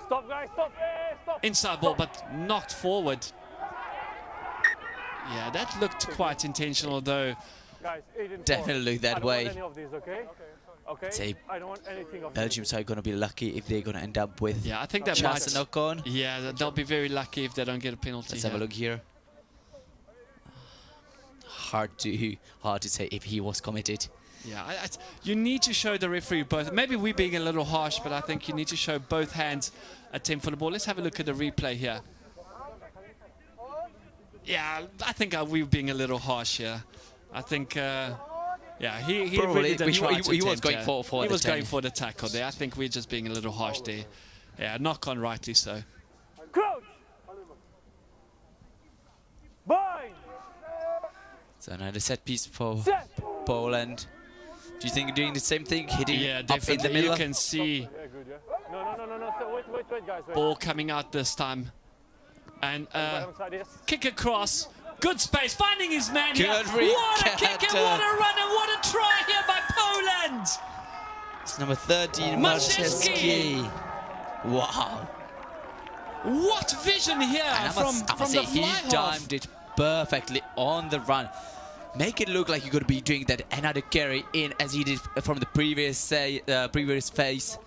Stop, guys, stop. Stop. Inside ball, but knocked forward. Yeah, that looked quite intentional though. Guys, 8 and 4. Definitely look that way. I don't want any of these, okay? Okay. Say I don't want anything of Belgium side gonna be lucky if they're gonna end up with I think that just might a knock on. Yeah, they'll be very lucky if they don't get a penalty. Let's have a look here. Hard to say if he was committed. Yeah, you need to show the referee both. Maybe we're being a little harsh, but I think you need to show both hands attempt for the ball. Let's have a look at the replay here. Yeah, I think we're being a little harsh here. I think, yeah, he really didn't try to he was attempt, going for he was going for the tackle there. I think we're just being a little harsh there. Yeah, knock on rightly so. Crouch! Bind! So another set piece for Poland. Do you think you're doing the same thing? Hitting Yeah, up in the definitely. middle? You can see Yeah, good, yeah. No. So wait, guys. Wait. ball coming out this time. And Side, yes. kick across. Good space, finding his man here. Good What a kick and recapture. what a run and what a try here by Poland. It's number 13, Marczewski. Wow. What vision here And from the he fly half. timed it perfectly on the run. Make it look like you're going to be doing that another carry in as he did from the previous phase.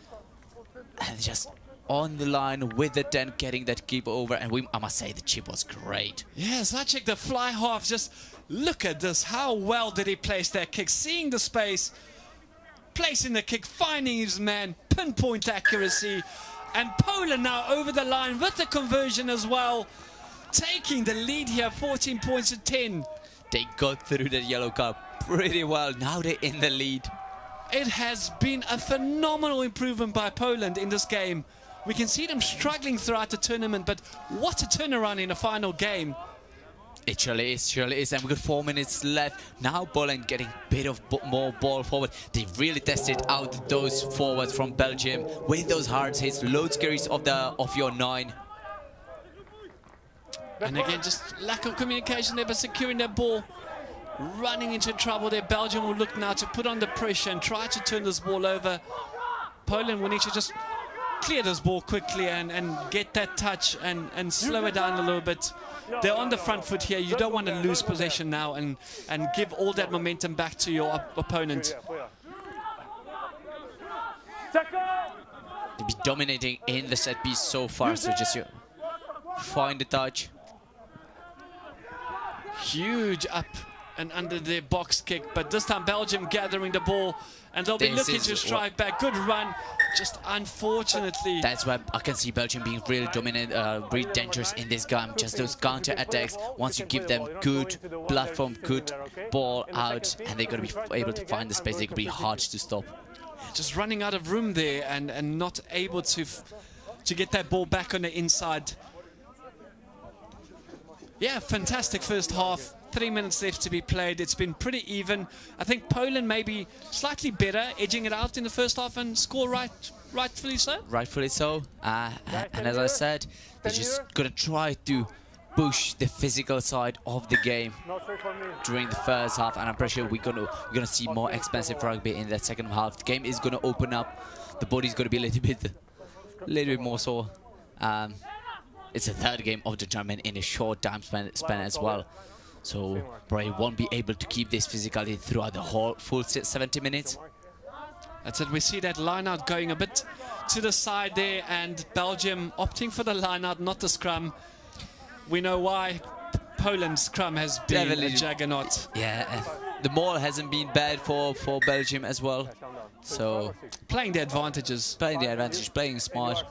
And just on the line with the 10, getting that keep over. And I must say the chip was great. Yes, I checked the fly half. Just look at this. How well did he place that kick? Seeing the space, placing the kick, finding his man, pinpoint accuracy. And Poland now over the line with the conversion as well. Taking the lead here, 14 points to 10. They got through the yellow card pretty well. Now they're in the lead. It has been a phenomenal improvement by Poland in this game. We can see them struggling throughout the tournament, but what a turnaround in the final game. It surely is, and we've got 4 minutes left. Now Poland getting a bit of more ball forward. They really tested out those forwards from Belgium with those hard hits, loads carries of your 9. And again, just lack of communication there, but securing their ball. Running into trouble there. Belgium will look now to put on the pressure and try to turn this ball over. Poland will need to just clear this ball quickly and get that touch and slow it down a little bit. They're on the front foot here. You don't want to lose possession now and give all that momentum back to your opponent. They'll be dominating in the set piece so far, so just find the touch. Huge up and under the box kick, but this time Belgium gathering the ball and they'll be looking to strike back. Good run, just unfortunately. That's why I can see Belgium being really dominant, really dangerous in this game. Just those counter attacks. Once you give them good platform, good ball out, and they're going to be able to find the space, they're going to be hard to stop. Just running out of room there and not able to get that ball back on the inside. Yeah, fantastic first half. 3 minutes left to be played. It's been pretty even. I think Poland maybe slightly better, edging it out in the first half and score rightfully so. Rightfully so. And as I said, they're just going to try to push the physical side of the game during the first half. And I'm pretty sure we're gonna see more expensive rugby in that second half. The game is going to open up. The body's going to be a little bit more sore. It's a third game of the tournament in a short time span as well. So probably won't be able to keep this physicality throughout the whole full 70 minutes. That's it. We see that line out going a bit to the side there, and Belgium opting for the line out, not the scrum. We know why. Poland's scrum has been a juggernaut. Yeah, the maul hasn't been bad for Belgium as well. So playing the advantages. Playing the advantage, playing smart.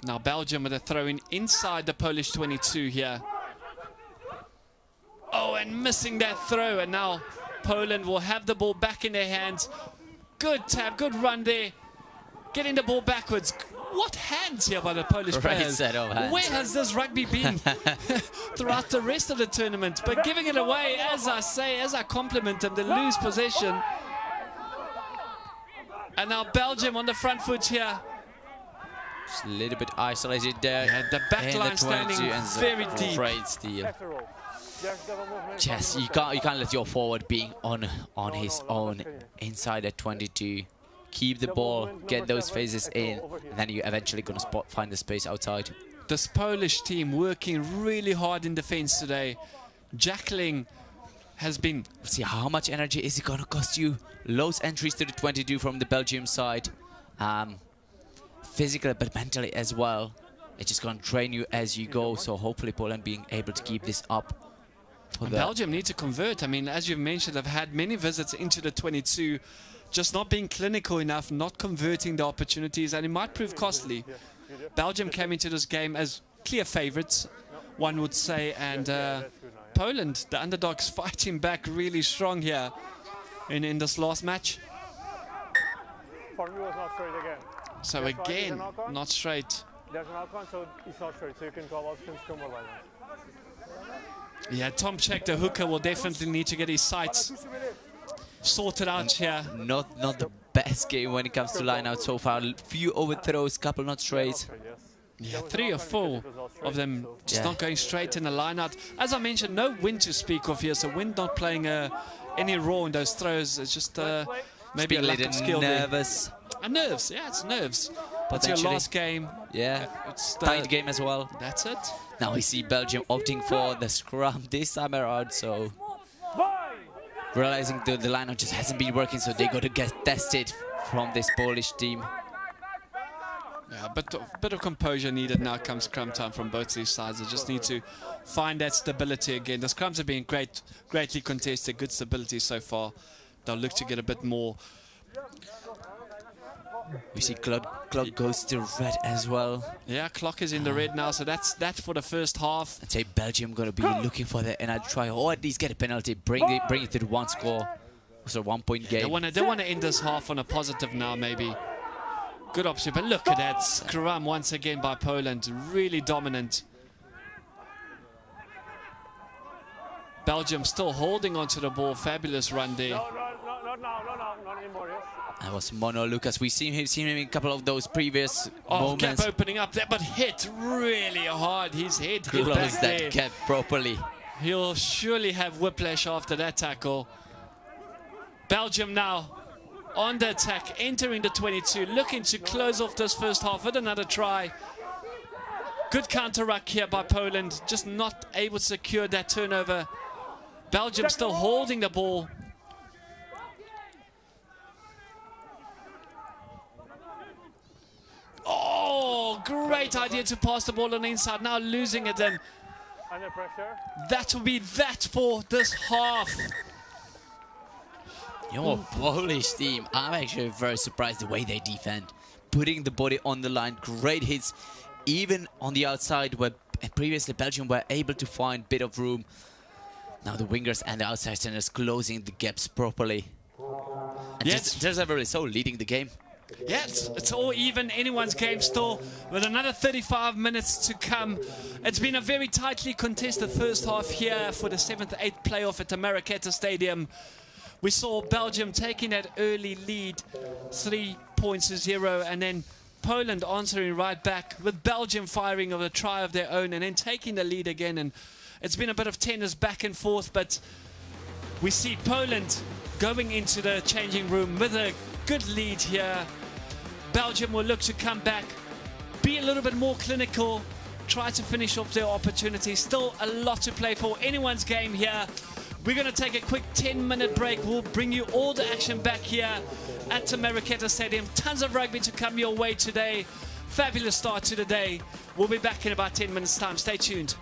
Now Belgium with a throw-in inside the Polish 22 here. Oh, and missing that throw. And now Poland will have the ball back in their hands. Good tap, good run there. Getting the ball backwards. What hands here by the Polish players. Where has this rugby been throughout the rest of the tournament? But giving it away, as I compliment them, they lose possession. And now Belgium on the front foot here. Just a little bit isolated there. Yeah, the back line standing very deep. Great steal. Yes, you can't let your forward being on his own inside at 22. Keep the ball, get those phases in, and then you're eventually going to find the space outside. This Polish team working really hard in defense today. Jackling has been... See, how much energy is it going to cost you? Loads entries to the 22 from the Belgium side. Physically, but mentally as well. It's just going to drain you as you go, so hopefully Poland being able to keep this up. Belgium need to convert. I mean, as you've mentioned, I've had many visits into the 22, just not being clinical enough, not converting the opportunities, and it might prove costly. Belgium came into this game as clear favorites, one would say, and Poland, the underdogs, fighting back really strong here in this last match. So again, not straight. There's an outcome, so it's not straight, so you can call options come or like that. Yeah, Tom Czech, the hooker, will definitely need to get his sights sorted out here. Not the best game when it comes to line out so far. Few overthrows, couple not straight. Yeah, 3 or 4 of them just not going straight in the line out. As I mentioned, no wind to speak of here, so wind not playing any raw in those throws. It's just maybe a lack of skill nervous. And nerves, yeah, it's nerves. It's your last game. Yeah, it's tight game as well. That's it. Now we see Belgium opting for the scrum this time around, so realizing the lineup just hasn't been working, so they got to get tested from this Polish team. Yeah, a bit of composure needed now comes scrum time from both these sides. They just need to find that stability again. The scrums have been greatly contested, good stability so far. They'll look to get a bit more. We see clock goes to red as well. Yeah, clock is in the red now, so that's that for the first half. I'd say Belgium going to be looking for the another try, or at least get a penalty, bring it to the one score. So 1 point game. They want to end this half on a positive now, maybe. Good option, but look at that scrum once again by Poland, really dominant. Belgium still holding onto the ball, fabulous run there. No, not anymore, yes. That was Mono Lucas. We've seen him in a couple of those previous moments. Gap opening up there, but hit really hard. His head hit Close back that there. gap properly. He'll surely have whiplash after that tackle. Belgium now on the attack, entering the 22, looking to close off this first half with another try. Good counter-ruck here by Poland, just not able to secure that turnover. Belgium still holding the ball. Oh, great idea to pass the ball on the inside, now losing it, and Under pressure. that will be that for this half. Your Polish team, I'm actually very surprised the way they defend. Putting the body on the line, great hits, even on the outside where previously Belgium were able to find a bit of room. Now the wingers and the outside centers closing the gaps properly. And Yes. just everybody so leading the game. Yeah, it's all even, anyone's game still, with another 35 minutes to come. It's been a very tightly contested first half here for the 7th, 8th playoff at the Marketa Stadium. We saw Belgium taking that early lead, 3-0, and then Poland answering right back, with Belgium firing of a try of their own and then taking the lead again. And it's been a bit of tennis back and forth, but we see Poland going into the changing room with a good lead here. Belgium will look to come back, be a little bit more clinical, try to finish off their opportunity. Still a lot to play for, anyone's game here. We're going to take a quick 10-minute break. We'll bring you all the action back here at the Marketa Stadium. Tons of rugby to come your way today. Fabulous start to the day. We'll be back in about 10 minutes' time. Stay tuned.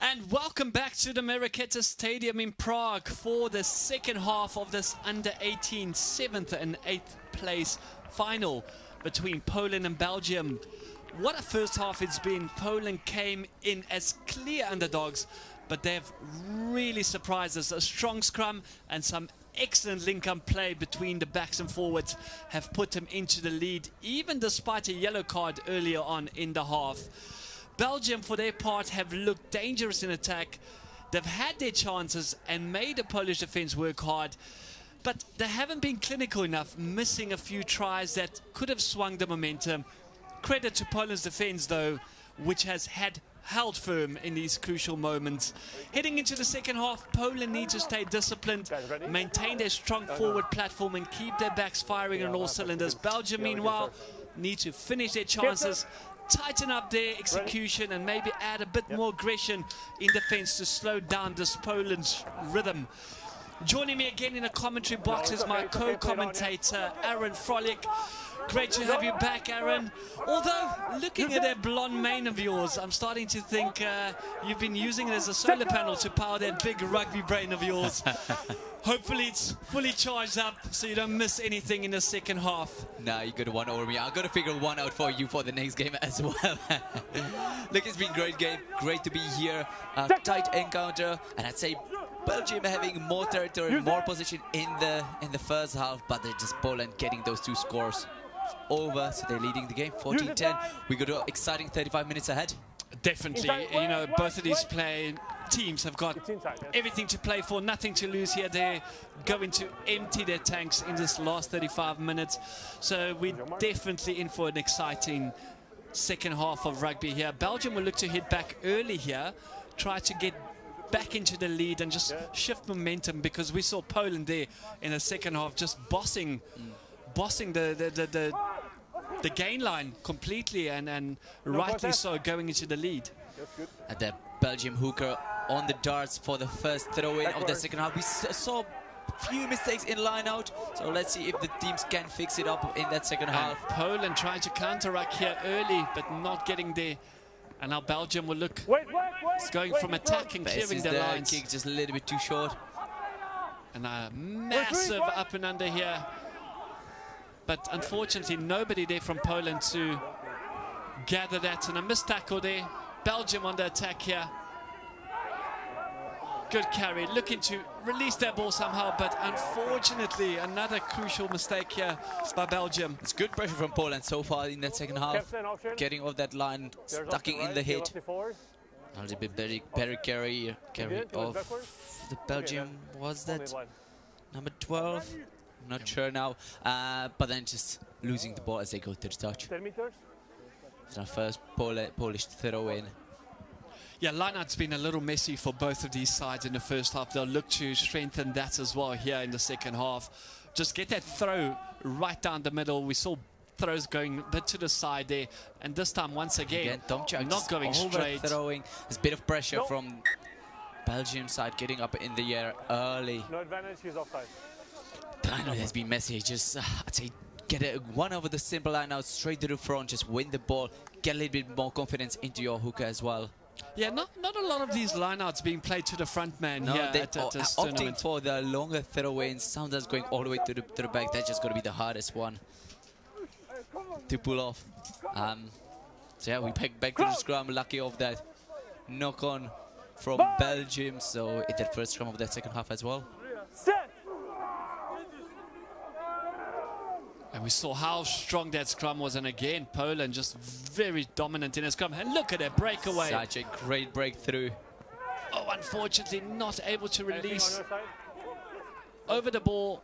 And welcome back to the Marketa Stadium in Prague for the second half of this under-18 7th and 8th place final between Poland and Belgium. What a first half it's been. Poland came in as clear underdogs, but they've really surprised us. A strong scrum and some excellent link-up play between the backs and forwards have put them into the lead, even despite a yellow card earlier on in the half. Belgium, for their part, have looked dangerous in attack. They've had their chances and made the Polish defence work hard, but they haven't been clinical enough, missing a few tries that could have swung the momentum. Credit to Poland's defence, though, which has held firm in these crucial moments. Heading into the second half, Poland needs to stay disciplined, maintain their strong forward platform and keep their backs firing on all cylinders. Belgium, meanwhile, need to finish their chances, tighten up their execution and maybe add a bit more aggression in defence to slow down this Poland's rhythm. Joining me again in the commentary box is my co-commentator, Aaron Frolic. Great to have you back, Aaron. Although, looking at that blonde mane of yours, I'm starting to think you've been using it as a solar panel to power that big rugby brain of yours. Hopefully it's fully charged up so you don't miss anything in the second half. Nah, you got one over me. I'm gonna figure one out for you for the next game as well. Look, it's been a great game. Great to be here. Tight encounter, and I'd say Belgium having more territory, more position in the first half, but they're just Poland getting those two scores over, so they're leading the game 14-10. We got an exciting 35 minutes ahead. Definitely, you know, both of these teams have got everything to play for, nothing to lose here. They're going to empty their tanks in this last 35 minutes. So we're definitely in for an exciting second half of rugby here. Belgium will look to hit back early here, try to get back into the lead and just shift momentum, because we saw Poland there in the second half just bossing the gain line completely, and rightly so, going into the lead. And the Belgium hooker on the darts for the first throw-in of the second half. We saw a few mistakes in line-out, so let's see if the teams can fix it up in that second half. Poland trying to counteract here early, but not getting there. And now Belgium will look, it's going from attack and clearing the lines. Kick just a little bit too short. And a massive up and under here. But unfortunately, nobody there from Poland to gather that. And a missed tackle there. Belgium on the attack here. Good carry, looking to release that ball somehow, but unfortunately, another crucial mistake here by Belgium. It's good pressure from Poland so far in that second half. Getting off that line, stucking in the hit. A little bit better carry of the Belgium. Was that number 12? I'm not sure now. But then just losing the ball as they go to the touch. 10 meters. It's our first Polish throw-in. Yeah, line-out's been a little messy for both of these sides in the first half. They'll look to strengthen that as well here in the second half. Just get that throw right down the middle. We saw throws going a bit to the side there. And this time, once again not going straight. Throwing. There's a bit of pressure from Belgium side, getting up in the air early. No advantage, he's offside. The line-out has been messy. Just, I'd say, get one over the simple line-out, straight to the front, just win the ball, get a little bit more confidence into your hooker as well. Yeah, not a lot of these lineouts being played to the front man here at this tournament. Opting for the longer throw-ins, sometimes going all the way to the back. That's just going to be the hardest one to pull off. So yeah, we back to the scrum. Lucky of that knock-on from Belgium. So it did first scrum of that second half as well. And we saw how strong that scrum was, and again, Poland just very dominant in a scrum. And look at that breakaway. Such a great breakthrough. Oh, unfortunately, not able to release over the ball.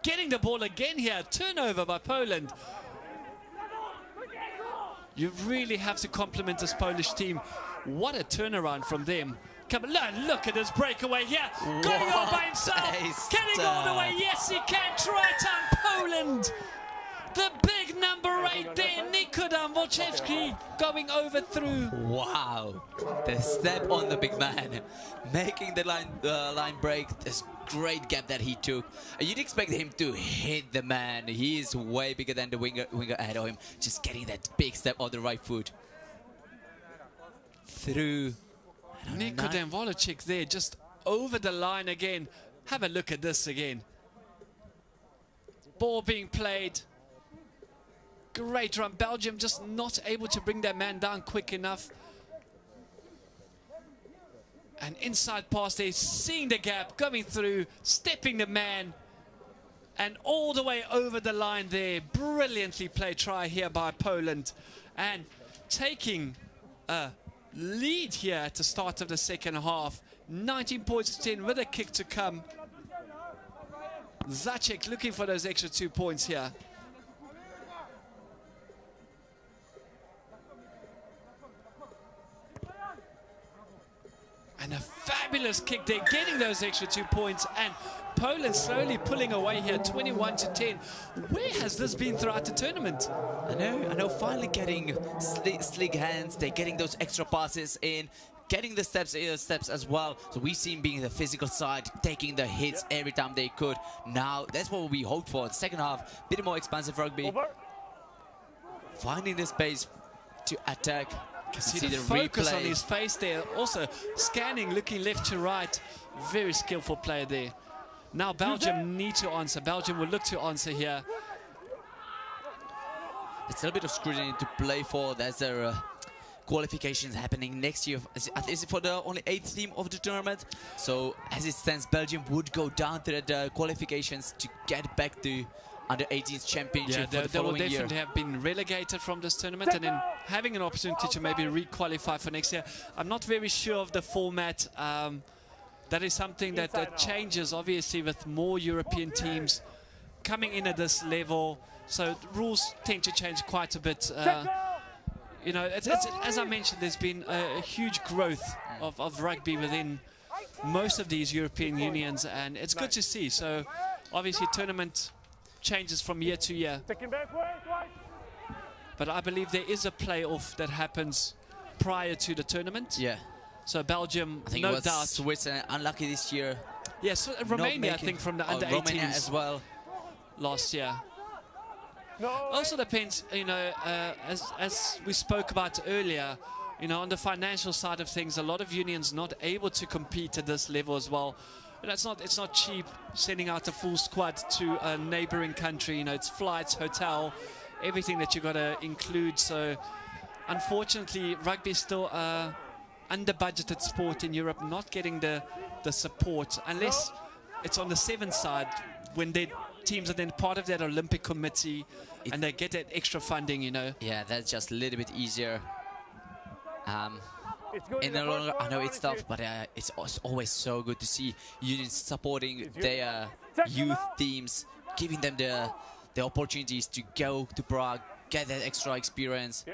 Getting the ball again here. Turnover by Poland. You really have to compliment this Polish team. What a turnaround from them. Come on, look at this breakaway here. Going all by himself. Can he go all the way? Yes, he can. Try time, Poland. The big number 8 there, Nikodam Wojciechowski, going over through. Wow. The step on the big man. Making the line break. This great gap that he took. You'd expect him to hit the man. He is way bigger than the winger ahead of him. Just getting that big step on the right foot. Through. Nikodam Wojciechowski there, just over the line again. Have a look at this again. Ball being played. Great run. Belgium just not able to bring their man down quick enough. An inside pass there, seeing the gap, going through, stepping the man, and all the way over the line there. Brilliantly played try here by Poland. And taking a lead here at the start of the second half. 19 points to 10 with a kick to come. Zacek looking for those extra 2 points here. And a fabulous kick there, getting those extra 2 points, and Poland slowly pulling away here, 21 to 10. Where has this been throughout the tournament? I know, finally getting slick hands. They're getting those extra passes in, getting the steps as well. So we've seen being the physical side, taking the hits every time they could. Now, that's what we hoped for. The second half, a bit more expansive rugby. Finding the space to attack. can see the focus on his face there. Also scanning, looking left to right. Very skillful player there. Now Belgium need to answer. Belgium will look to answer here. It's a little bit of scrutiny to play for. There's their qualifications happening next year. Is it for the only 8th team of the tournament? So as it stands, Belgium would go down to the qualifications to get back to under 18s championship for the they will following definitely year. have been relegated from this tournament and then having an opportunity to maybe re-qualify for next year. I'm not very sure of the format. That is something that changes obviously with more European teams coming in at this level. So rules tend to change quite a bit. You know, as I mentioned, there's been a huge growth of rugby within most of these European unions, and it's good to see. So obviously tournament changes from year to year. But I believe there is a playoff that happens prior to the tournament. Yeah. So Belgium, I think no it was doubt. Switzerland unless this year. Yes, Romania, I think, from the under 18s Romania as well last year. Also depends, you know, as we spoke about earlier, you know, on the financial side of things, a lot of unions not able to compete at this level as well. You know, it's not cheap sending out a full squad to a neighboring country. You know, it's flights, hotel, everything that you got to include. So, unfortunately, rugby is still under-budgeted sport in Europe, not getting the support unless it's on the 7th side when their teams are then part of that Olympic committee and they get that extra funding, you know. Yeah, that's just a little bit easier. In the long run, I know it's tough, but it's always so good to see unions supporting their youth teams, giving them the opportunities to go to Prague, get that extra experience.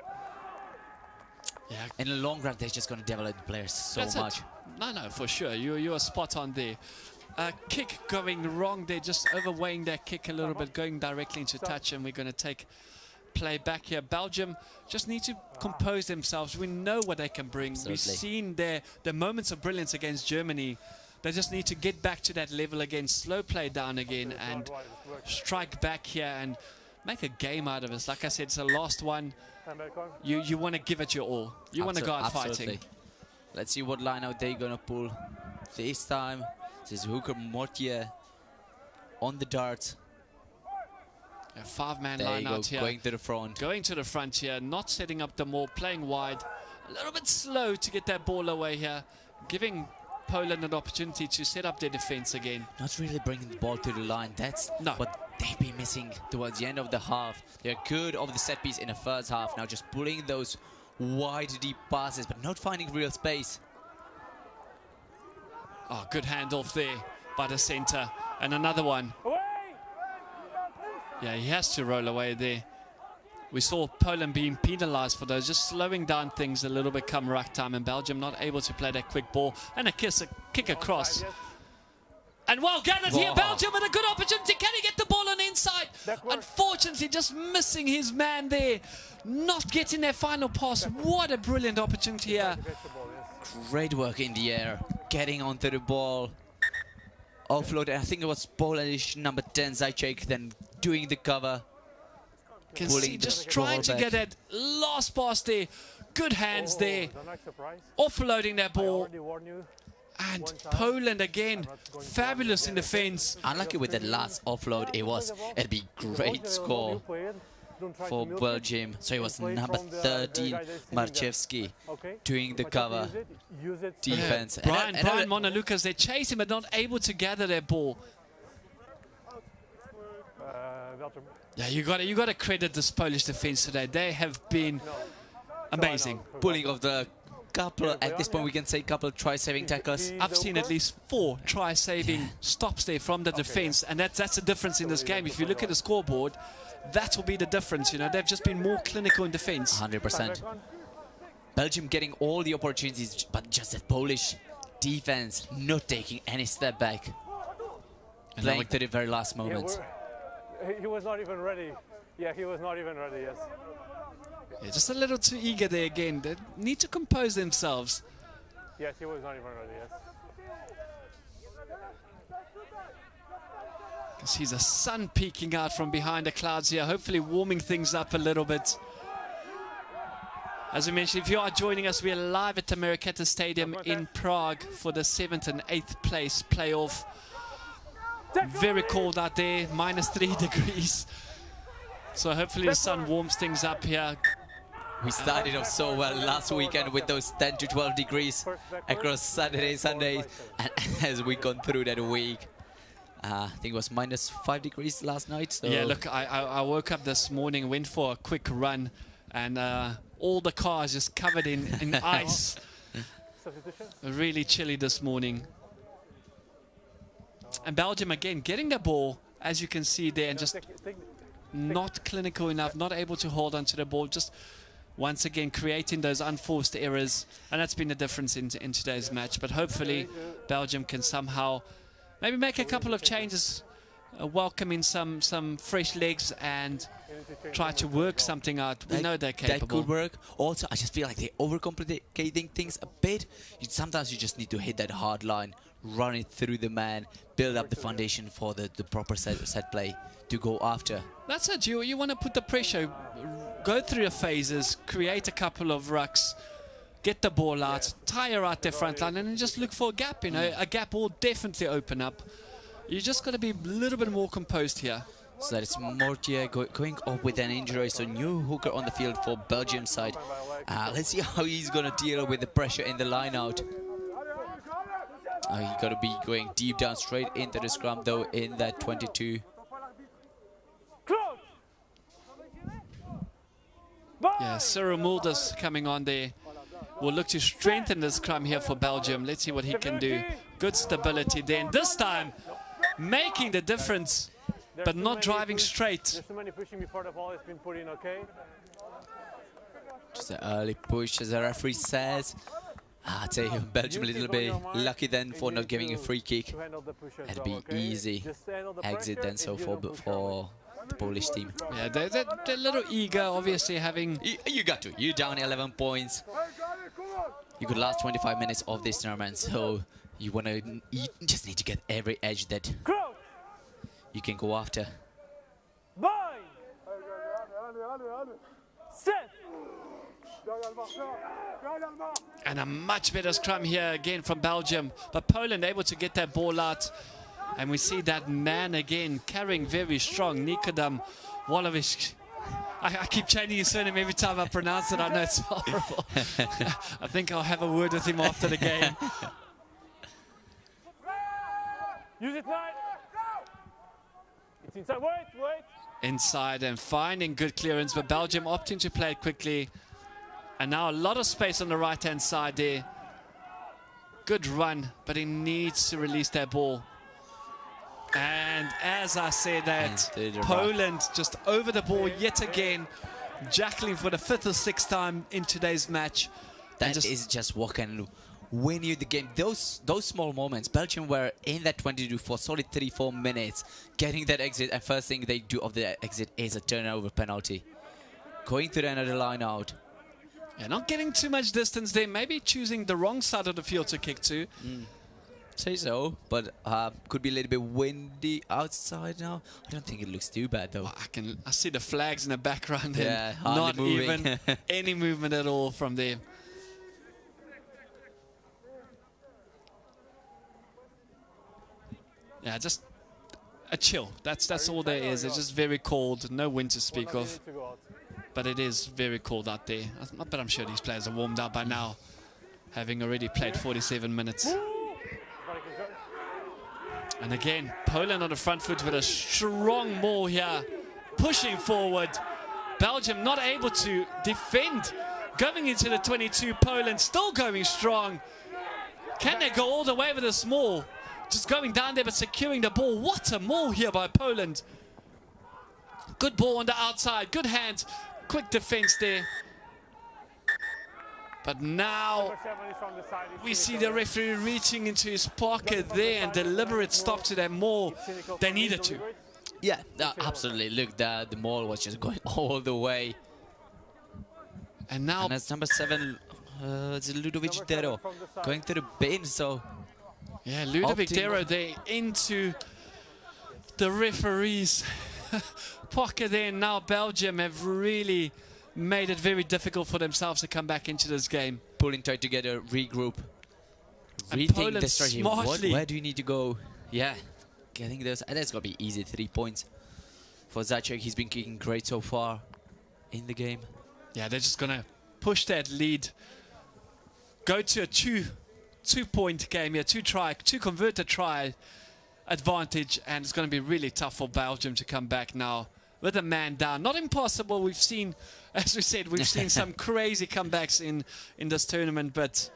Yeah. In the long run, they're just going to develop the players so much. No, for sure. You are spot on there. Kick going wrong there, just overweighing that kick a little bit, going directly into touch, and we're going to take play back here. Belgium just need to compose themselves. We know what they can bring. Absolutely. We've seen their moments of brilliance against Germany. They just need to get back to that level again, slow play down again, and strike back here and make a game out of it. Like I said, it's the last one. You want to give it your all. You want to go out fighting. Let's see what line-out they're going to pull this time. This is Hooker Mortier on the dart. A 5-man line out here. Going to the front. Going to the front here, not setting up the maul, playing wide. A little bit slow to get that ball away here. Giving Poland an opportunity to set up their defense again. Not really bringing the ball to the line. That's what they've been missing towards the end of the half. They're good over the set piece in the first half. Now just pulling those wide, deep passes, but not finding real space. Oh, good handoff there by the center. And another one. Yeah, he has to roll away there. We saw Poland being penalized for those, just slowing down things a little bit come ruck time, and Belgium not able to play that quick ball. And a kick across. And well gathered here, Belgium with a good opportunity. Can he get the ball on the inside? Unfortunately, just missing his man there. Not getting their final pass. What a brilliant opportunity here. Great work in the air. Getting onto the ball. Offload. I think it was Polish number 10, Zajcek, then doing the cover. Can see just trying to get that last pass there. Good hands there. Offloading that ball. And Poland again, fabulous in defense. Unlucky with that last offload. It'd be great score for Belgium. So it was number 13, Marchevsky, doing the cover defense. Brian Monalukas, they chase him but not able to gather their ball. Yeah, you got to credit this Polish defense today. They have been amazing. Pulling off the couple, at this point we can say couple of try-saving tackles. I've seen at least 4 try-saving stops there from the defense, and that's the difference in this game. If you look at the scoreboard, that will be the difference. You know, they've just been more clinical in defense. 100%. Belgium getting all the opportunities, but just that Polish defense not taking any step back. Playing to the very last moment. He was not even ready. Yeah, he was not even ready, yes. Yeah, just a little too eager there again. They need to compose themselves. Yes, he was not even ready, yes. You can see the sun peeking out from behind the clouds here, hopefully warming things up a little bit. As we mentioned, if you are joining us, we are live at the Marketa Stadium in Prague for the 7th and 8th place playoff. Very cold out there, -3 degrees. So hopefully the sun warms things up here. We started off so well last weekend with those 10 to 12 degrees across Saturday, Sunday, and as we gone through that week, I think it was -5 degrees last night. So. Yeah, look, I woke up this morning, went for a quick run, and all the cars just covered in ice. Really chilly this morning. And Belgium again getting the ball, as you can see there, and just not clinical enough, not able to hold onto the ball, just once again creating those unforced errors, and that's been the difference in today's match. But hopefully Belgium can somehow maybe make a couple of changes, welcome in some fresh legs and try to work something out. We know they're capable. That could work. Also, I just feel like they're overcomplicating things a bit. Sometimes you just need to hit that hard line, run it through the man, build up the foundation for the proper set play to go after. That's it. You want to put the pressure, go through your phases, create a couple of rucks, get the ball out, tire out their front line, and then just look for a gap. You know, a gap will definitely open up. You just got to be a little bit more composed here. So that it's Mortier going off with an injury, so new hooker on the field for Belgium side. Let's see how he's going to deal with the pressure in the line out. He's got to be going deep down straight into the scrum though in that 22. Yeah, Cyril Mulder's coming on there. We'll look to strengthen the scrum here for Belgium. Let's see what he can do. Good stability there. And this time, making the difference, but not driving straight. There's too many pushing before the ball has been put in, okay? Just an early push, as the referee says. I'd say Belgium a little bit lucky then for not giving a free kick. That'd be easy exit then so for the Polish team. Yeah, they're a little eager, obviously having... You got to. You're down 11 points. You could last 25 minutes of this tournament, so you just need to get every edge that you can go after. And a much better scrum here again from Belgium. But Poland able to get that ball out. And we see that man again carrying very strong. Nikodem Wolovic. I keep changing his surname every time I pronounce it. I know it's horrible. I think I'll have a word with him after the game. Use it, nine. It's inside. Wait. Inside and finding good clearance, but Belgium opting to play it quickly. And now a lot of space on the right-hand side there. Good run, but he needs to release that ball. And as I said that, Poland just over the ball yet again, jackling for the 5th or 6th time in today's match. That is just what can win you the game. Those small moments, Belgium were in that 22 for solid 3-4 minutes, getting that exit, and first thing they do of the exit is a turnover penalty. Going to another line out. Yeah, not getting too much distance there, maybe choosing the wrong side of the field to kick to. Say so, but could be a little bit windy outside now. I don't think it looks too bad though. Well, I see the flags in the background, yeah, and not even any movement at all from there. Yeah, just a chill. That's all there is. It's just very cold. No wind to speak of. But it is very cold out there. But I'm sure these players are warmed up by now, having already played 47 minutes. And again, Poland on the front foot with a strong maul here, pushing forward. Belgium not able to defend. Going into the 22, Poland still going strong. Can they go all the way with this maul? Just going down there but securing the ball. What a maul here by Poland. Good ball on the outside, good hands, quick defense there. But now we see the referee reaching into his pocket there and deliberate stop to that maul. They needed to. Yeah, absolutely. Look, the maul was just going all the way. And now it's number 7, it's Ludovic Dero, going to the bin. So yeah, Ludovic Dero there into the referee's pocket there. Now Belgium have really made it very difficult for themselves to come back into this game. Pulling tight together, regroup, And rethink Poland the strategy. smartly. Where do you need to go? Yeah, getting those. And that's got to be easy 3 points for Zacek. He's been kicking great so far in the game. Yeah, they're just going to push that lead. Go to a two-point game here, two converted try advantage, and it's going to be really tough for Belgium to come back now with a man down. Not impossible. We've seen, as we said, we've seen some crazy comebacks in this tournament, but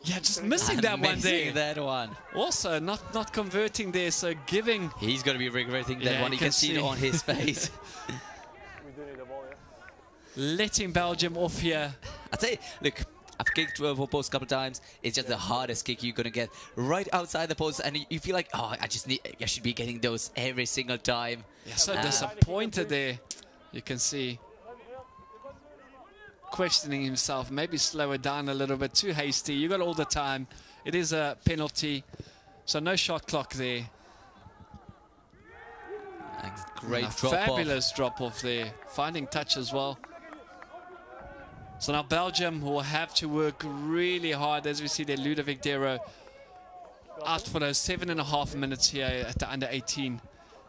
yeah, just missing that one there. Missing that one. Also, not converting there, so giving. He's going to be regretting that Yeah, one. You can see it on his face. We do need the ball, yeah. Letting Belgium off here. I tell you, look, I've kicked for post a couple of times. It's just the hardest kick you're gonna get right outside the post, and you feel like, oh, I should be getting those every single time. Yeah, so disappointed there. You can see questioning himself. Maybe slow it down a little bit. Too hasty. You got all the time. It is a penalty, so no shot clock there. And great And a drop fabulous drop off there. Finding touch as well. So now Belgium will have to work really hard, as we see there, Ludovic Dero out for those 7.5 minutes here at the under 18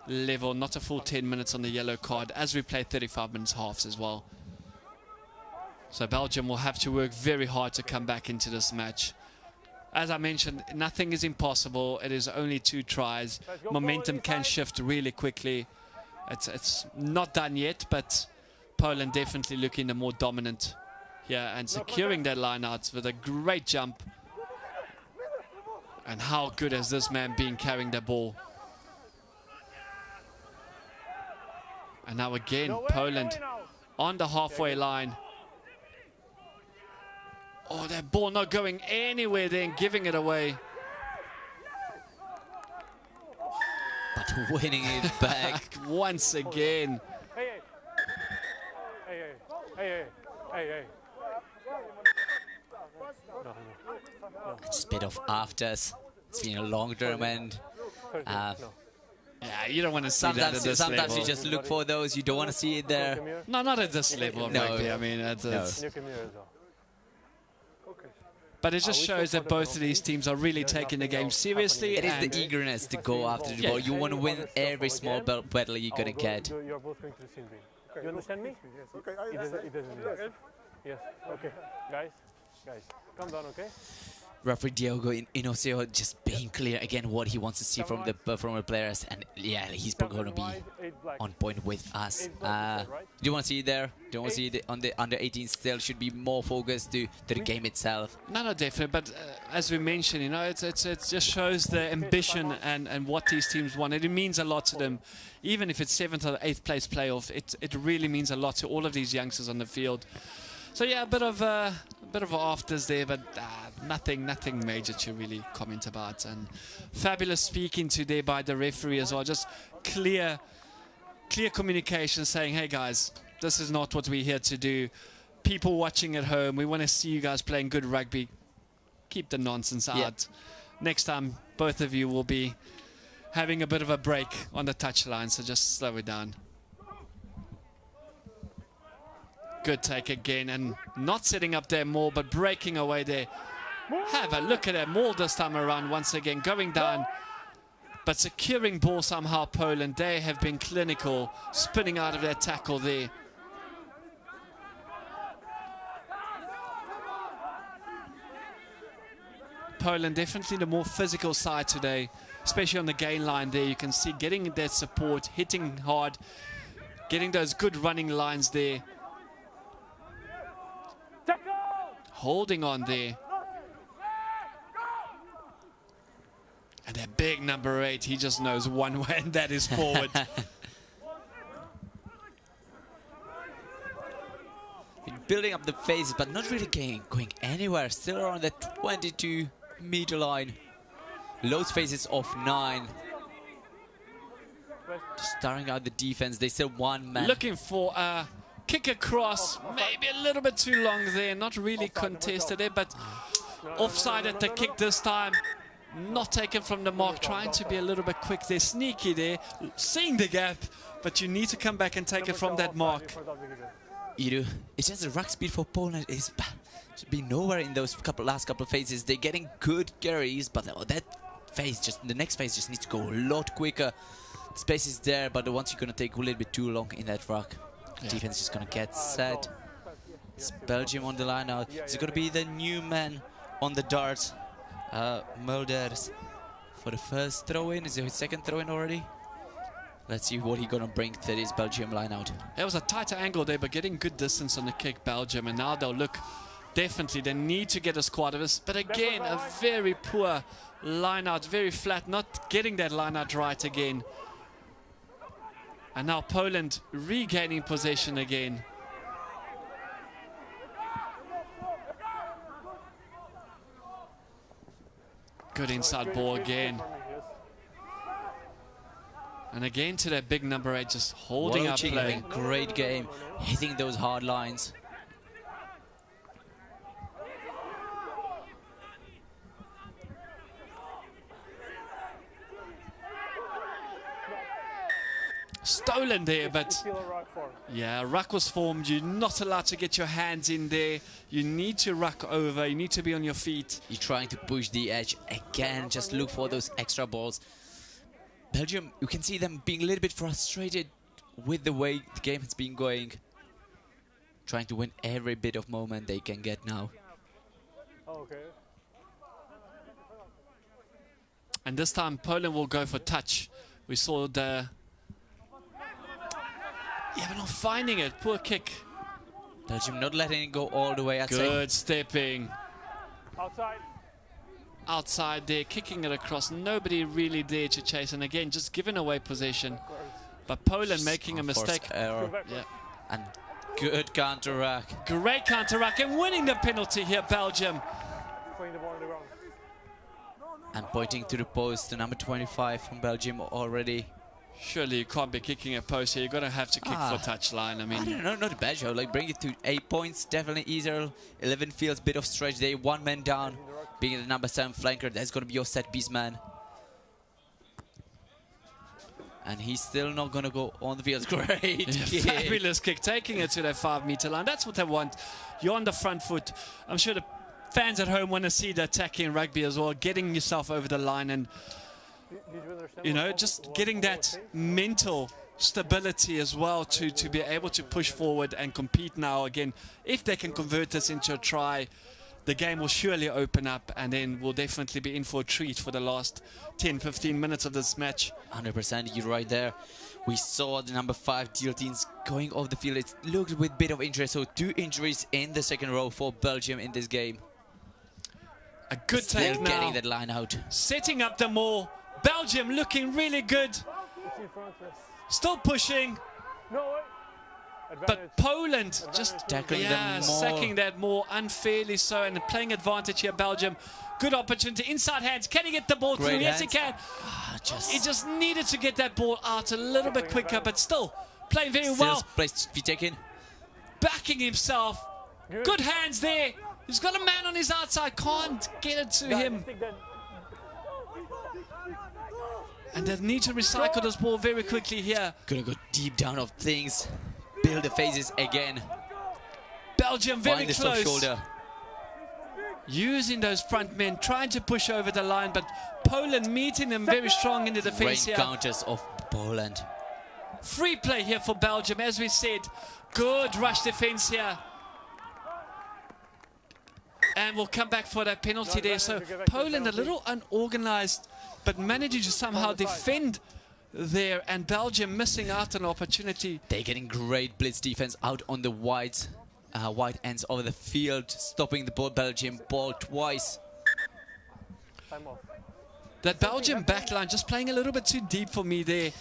level. Not a full 10 minutes on the yellow card, as we play 35 minutes halves as well. So Belgium will have to work very hard to come back into this match. As I mentioned, nothing is impossible. It is only 2 tries. Momentum can shift really quickly. It's not done yet, but Poland definitely looking the more dominant here and securing that line out with a great jump. And how good has this man been carrying the ball? And now again, Poland on the halfway line. Oh, that ball not going anywhere then, giving it away. But winning it back. Once again. Hey, hey. No. Just a bit of afters. It's been a long tournament. Yeah, you don't want to see that at this Sometimes level. you just look for those. You don't want to see it there. No, not at this level of No. rugby. I mean, it's You come here as well. but it just shows that both of these teams are really taking the game seriously. It is and the eagerness to go after the Yeah. ball. You want to win every small battle you're going to get. You're both going to the scene green. You understand me? Okay, It doesn't. Yes. Okay. Guys, calm down, okay? Referee Diogo Inosio just being clear again what he wants to see from the players, and yeah, he's going to be on point with us. Do you want to see it there? Do you want to see it on the under 18 still? Should be more focused to the game itself. No, definitely. But as we mentioned, you know, it just shows the ambition and what these teams want. It means a lot to them. Even if it's 7th or 8th place playoff, it really means a lot to all of these youngsters on the field. So yeah, a bit of afters there, but nothing major to really comment about. And fabulous speaking today by the referee as well. Just clear communication, saying, "Hey guys, this is not what we're here to do. People watching at home, we want to see you guys playing good rugby. Keep the nonsense out. Next time, both of you will be having a bit of a break on the touchline, so just slow it down." Good take again, and not setting up there more, but breaking away there. Have a look at that Maul this time around, once again going down, but securing ball somehow. Poland, they have been clinical, spinning out of their tackle there. Poland definitely the more physical side today, especially on the gain line there. You can see getting that support, hitting hard, getting those good running lines there. Holding on there. And that big number 8, he just knows one way, and that is forward. Building up the phases, but not really going anywhere. Still around the 22-meter line. Loads phases of 9. Just starting out the defense. They still one man. Looking for a kick across, maybe a little bit too long there, not really contested it, but offside at the kick this time. Not taken from the mark, trying to be a little bit quick there, sneaky there, seeing the gap, but you need to come back and take it from that mark. You do. It's just the ruck speed for Poland is should be nowhere in those last couple of phases. They're getting good carries, but that phase, just the next phase, just needs to go a lot quicker. Space is there, but the ones you're gonna take a little bit too long in that ruck. Defense is gonna get set. It's Belgium on the line now. It's gonna be the new man on the dart. Mulders for the first throw-in. Is it his second throw-in already? Let's see what he's gonna bring to this Belgium line out. It was a tighter angle there, but getting good distance on the kick, Belgium, and now they'll look. Definitely, they need to get a squad of us, but again, a very poor line out, very flat, not getting that line out right again. And now Poland regaining possession again. Good inside ball again. And again to that big number 8, just holding up play. Great game, hitting those hard lines. Stolen there, but yeah, ruck was formed. You're not allowed to get your hands in there. You need to ruck over. You need to be on your feet. You're trying to push the edge again. Just look for those extra balls. Belgium, you can see them being a little bit frustrated with the way the game has been going. Trying to win every bit of moment they can get now. Okay. And this time Poland will go for touch. We saw the... Yeah, but not finding it. Poor kick. Belgium not letting it go all the way. Good stepping. Outside. Outside there, kicking it across. Nobody really there to chase. And again, just giving away possession. But Poland making a mistake. Error. Yeah. And good counter-rack. Great counter-rack and winning the penalty here, Belgium. Putting the ball on the ground. And pointing to the post, the number 25 from Belgium already. Surely you can't be kicking a post here. You're going to have to kick for touchline. I mean, don't know, not a bad show. Like, bring it to 8 points. Definitely easier. 11 feels bit of stretch there. 1 man down. Being the number 7 flanker, that's going to be your set piece man. And he's still not going to go on the field. Great kick. Fabulous kick. Taking it to that 5-meter line. That's what they want. You're on the front foot. I'm sure the fans at home want to see the attacking rugby as well. Getting yourself over the line and... You know, just getting that mental stability as well to be able to push forward and compete now again. If they can convert this into a try, the game will surely open up and then we'll definitely be in for a treat for the last 10-15 minutes of this match. 100%, you're right there. We saw the number 5 deal teams going off the field. It looked with a bit of injury, so 2 injuries in the second row for Belgium in this game. A good take now. Getting that line out. Setting up the maul. Belgium looking really good. Still pushing. But Poland just tackling them more. sacking that more unfairly so and playing advantage here, Belgium. Good opportunity. Inside hands. Can he get the ball through? Yes, he can. He just needed to get that ball out a little bit quicker, but still playing very well. Backing himself. Good hands there. He's got a man on his outside. Can't get it to him. And they need to recycle this ball very quickly here. Gonna go deep down of things. Build the phases again. Belgium very close. Using those front men, trying to push over the line, but Poland meeting them very strong in the defense here. Great counters of Poland. Free play here for Belgium, as we said. Good rush defense here. And we'll come back for that penalty there. So Poland a little unorganized, but managing to somehow defend there, and Belgium missing out on an opportunity. They're getting great blitz defense out on the wide ends of the field, stopping the ball. Belgium ball twice. That Belgium backline just playing a little bit too deep for me there.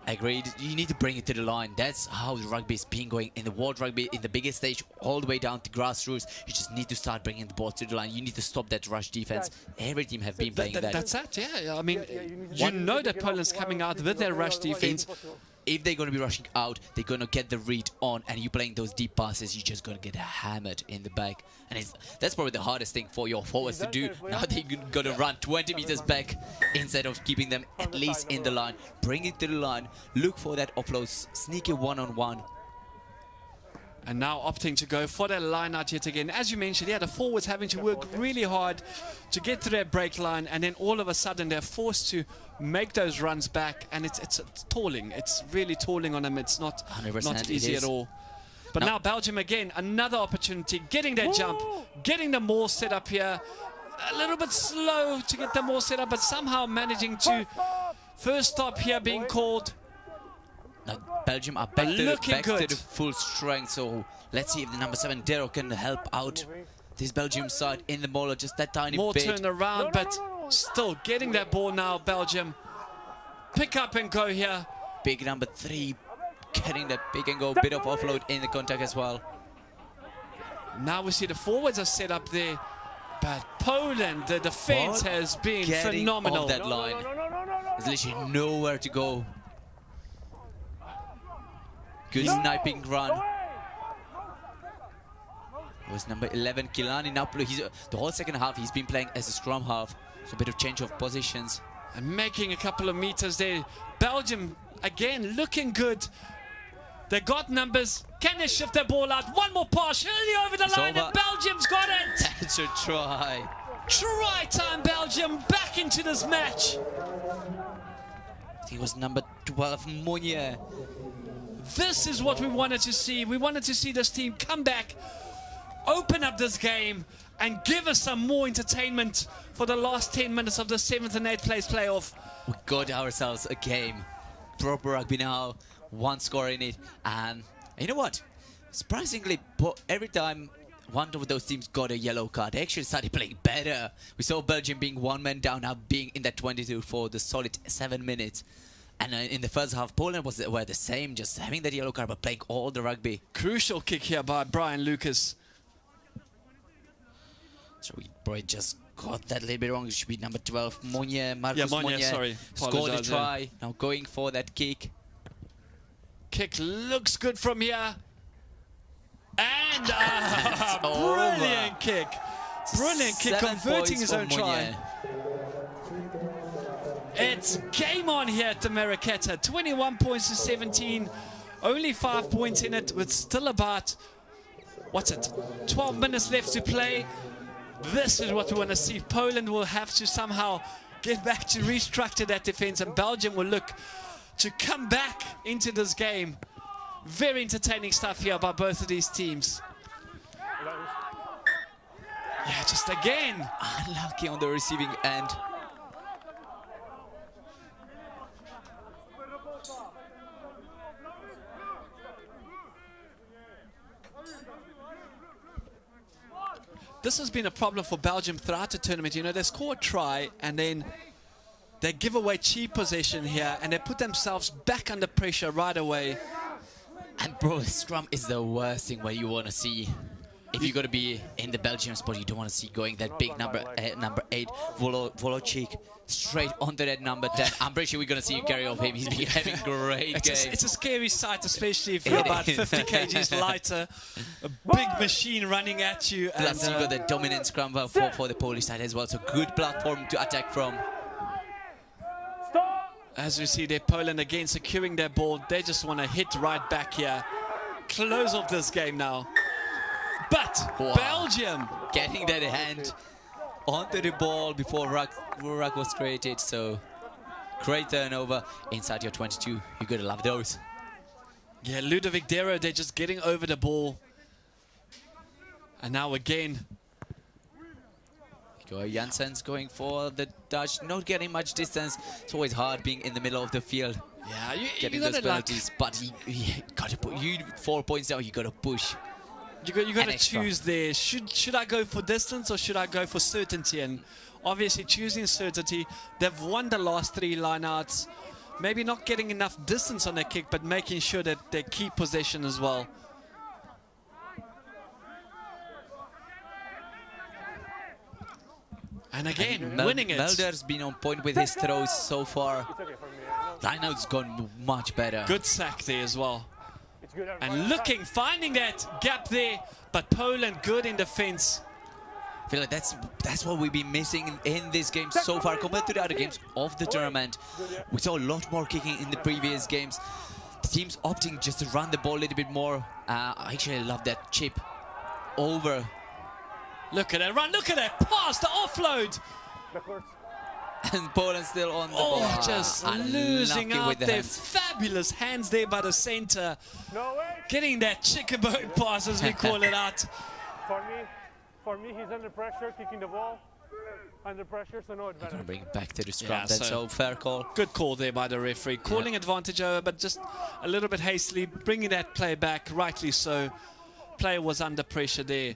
Agreed. You need to bring it to the line. That's how the rugby is being going in the world rugby, in the biggest stage, all the way down to grassroots. You just need to start bringing the ball to the line. You need to stop that rush defense. Every team have been playing that. That's it, yeah. I mean, you know that Poland's coming out with their rush defense. If they're going to be rushing out, they're going to get the read on, and you playing those deep passes, you're just going to get hammered in the back. And that's probably the hardest thing for your forwards to do. Now they're going to run 20 meters back instead of keeping them at least in the line. Bring it to the line, look for that offload, sneak it one-on-one. And now opting to go for that line out yet again. As you mentioned, yeah, the forwards having to work really hard to get to that break line, and then all of a sudden they're forced to make those runs back, and it's tolling. It's really tolling on them. It's not 100% easy at all. But now Belgium again, another opportunity, getting that jump, getting the maul set up here. A little bit slow to get the maul set up, but somehow managing to first stop here being called. Now Belgium are back to the full strength, so let's see if the number 7 Dero can help out this Belgium side in the mauler, just that tiny More bit. turn around, but still getting that ball now, Belgium. Pick up and go here. Big number 3 getting that pick and go, bit of offload in the contact as well. Now we see the forwards are set up there, but Poland, the defense has been phenomenal. Off that line. There's literally nowhere to go. Good sniping run. It was number 11 Kilani. Now the whole second half he's been playing as a scrum half, so a bit of change of positions. And making a couple of meters there. Belgium again looking good. They got numbers. Can they shift their ball out? One more pass, surely over the line, and Belgium's got it. That's a try. Try time, Belgium, back into this match. I think it was number 12 Monye. This is what we wanted to see. We wanted to see this team come back, open up this game, and give us some more entertainment for the last 10 minutes of the 7th and 8th place playoff. We got ourselves a game. Proper rugby now. One score in it. And you know what? Surprisingly, every time one of those teams got a yellow card, they actually started playing better. We saw Belgium being one man down, now being in that 22 for the solid 7 minutes. And in the first half, Poland were the same, just having that yellow card but playing all the rugby. Crucial kick here by Brian Lucas. So we probably just got that a little bit wrong. It should be number 12, Monye. Marcus Monye, sorry. Scored a try. Now going for that kick. Kick looks good from here. And brilliant kick. Brilliant kick, converting his own try. It's game on here at the Marketa. 21 points to 17. Only 5 points in it with still about, 12 minutes left to play. This is what we want to see. Poland will have to somehow get back to restructure that defense, and Belgium will look to come back into this game. Very entertaining stuff here by both of these teams. Yeah, just again. Unlucky on the receiving end. This has been a problem for Belgium throughout the tournament. You know, they score a try and then they give away cheap possession here and they put themselves back under pressure right away. And bro, scrum is the worst thing where you want to see. If you're going to be in the Belgium spot, you don't want to see going that big number 8, Volocik, straight onto that number 10. I'm pretty sure we're going to see you carry off him. He's been having a great game. It's a scary sight, especially if you're about 50 kgs lighter. A big machine running at you. Plus you got the dominant scrum for the Polish side as well. So good platform to attack from. As we see there, Poland again securing their ball. They just want to hit right back here. Close off this game now. But Belgium getting that hand onto the ball before ruck was created. So great turnover inside your 22. You gotta love those. Yeah, Ludovic Dero, they're just getting over the ball. And now again, Jansen's going for the Dutch, not getting much distance. It's always hard being in the middle of the field. Yeah, getting those penalties, but you gotta put 4 points down. You gotta push. You got to choose there. Should I go for distance or should I go for certainty? And obviously choosing certainty. They've won the last 3 lineouts. Maybe not getting enough distance on their kick, but making sure that they keep possession as well. And again, winning it. Mulder's been on point with his throws so far. Lineout's gone much better. Good sack there as well. And finding that gap there, but Poland good in defense. I feel like that's what we've been missing in this game so far compared to the other games of the tournament. We saw a lot more kicking in the previous games. the team's opting just to run the ball a little bit more. I actually love that chip over. Look at that run, look at that pass, the offload. Backwards. And Poland still on the ball. Oh, just losing Unlucky out with the their hands. fabulous hands there by the center. No way. Getting that chicken-bone pass, as we call it out. For me, he's under pressure, kicking the ball. Under pressure, so no Gonna advantage. bring it back to the scrum. Yeah, That's so- so fair call. Good call there by the referee. Calling advantage over, but just a little bit hastily, bringing that play back, rightly so. Player was under pressure there.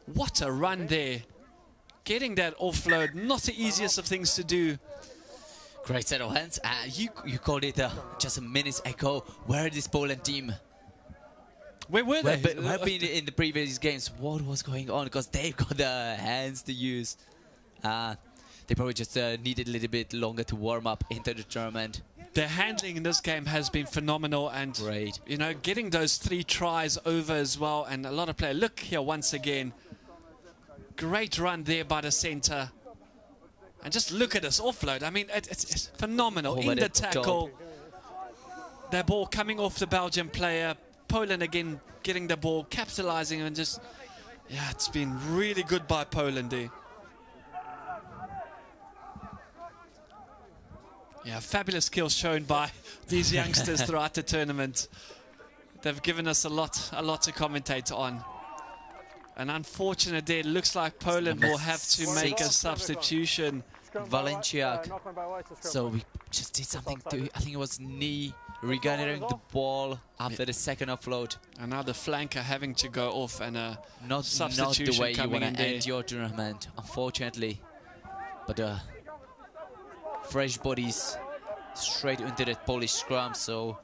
What a run there. Getting that offload, not the easiest of things to do. Great set of hands. You called it just a minute ago. Where is this Poland team? Where were they? Where have been in the previous games? What was going on? Because they've got the hands to use. They probably just needed a little bit longer to warm up into the tournament. Their handling in this game has been phenomenal, and Great. you know, getting those 3 tries over as well, and a lot of play. Look here once again. Great run there by the center. And just look at this offload. I mean, it's phenomenal. Over In the the top. tackle. That ball coming off the Belgian player. Poland again getting the ball, capitalizing, and just, yeah, it's been really good by Poland there. Yeah, fabulous skills shown by these youngsters throughout the tournament. They've given us a lot to commentate on. And unfortunate there, it looks like Poland will have to make a substitution. Valenciak. Knock on by white, scrum. So we just did something to, I think it was knee, regathering the ball after the second offload. And now the flanker having to go off, and a Not substitution the way you coming want in to there. end your tournament, unfortunately. But fresh bodies straight into that Polish scrum. So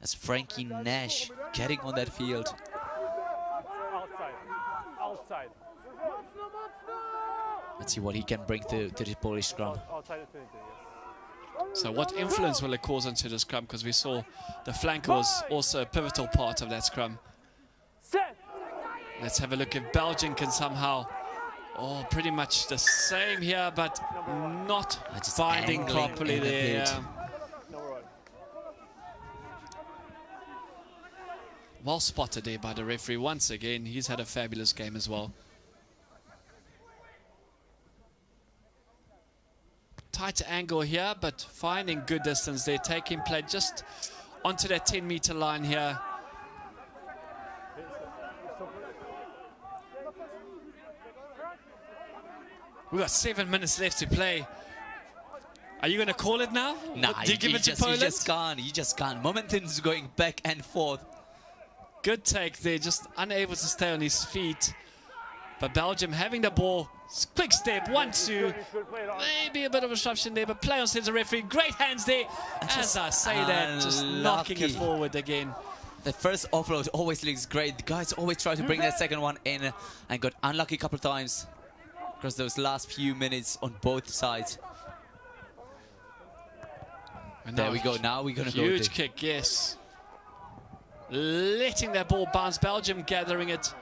that's Frankie Nash getting on that field. Outside. Let's see what he can bring to the Polish scrum. Outside infinity, yes. So what influence will it cause onto the scrum? Because we saw the flanker was also a pivotal part of that scrum. Set. Let's have a look if Belgium can somehow... Oh, pretty much the same here, but not Just finding angling properly in a there. bit. Number 1. Well spotted there by the referee once again. He's had a fabulous game as well. Tight angle here, but finding good distance there. Taking play just onto that 10-meter line here. We've got 7 minutes left to play. Are you going to call it now? Nah, Do you give it to Poland? You just can't. Momentum's going back and forth. Good take there, just unable to stay on his feet. But Belgium having the ball. Quick step, 1-2. Maybe a bit of a disruption there, but play on says the referee. Great hands there. As I say that, just knocking it unlucky. forward again. The first offload always looks great. The guys always try to bring that second one in and got unlucky a couple of times across those last few minutes on both sides. And There we go. Now we're going to go. Huge kick, yes. Letting that ball bounce. Belgium gathering it.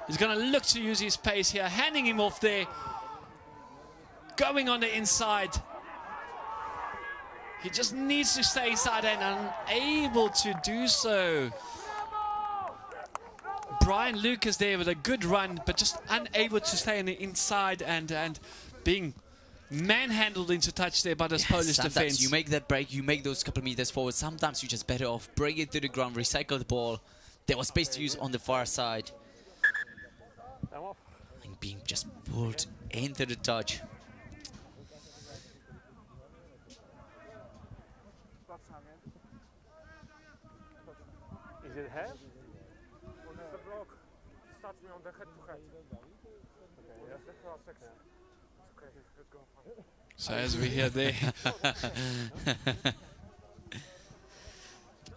He's going to look to use his pace here. Handing him off there. Going on the inside. He just needs to stay inside and unable to do so. Brian Lucas there with a good run, but just unable to stay on the inside and being manhandled into touch there by this Polish Sometimes defense. you make that break, you make those couple meters forward. Sometimes you're just better off bring it to the ground, recycle the ball. There was space to use on the far side. And being just pulled into the touch. Is it head? The block starts me on the head to head. Okay, yes. That's our section. It's okay, let's go. So as we hear there,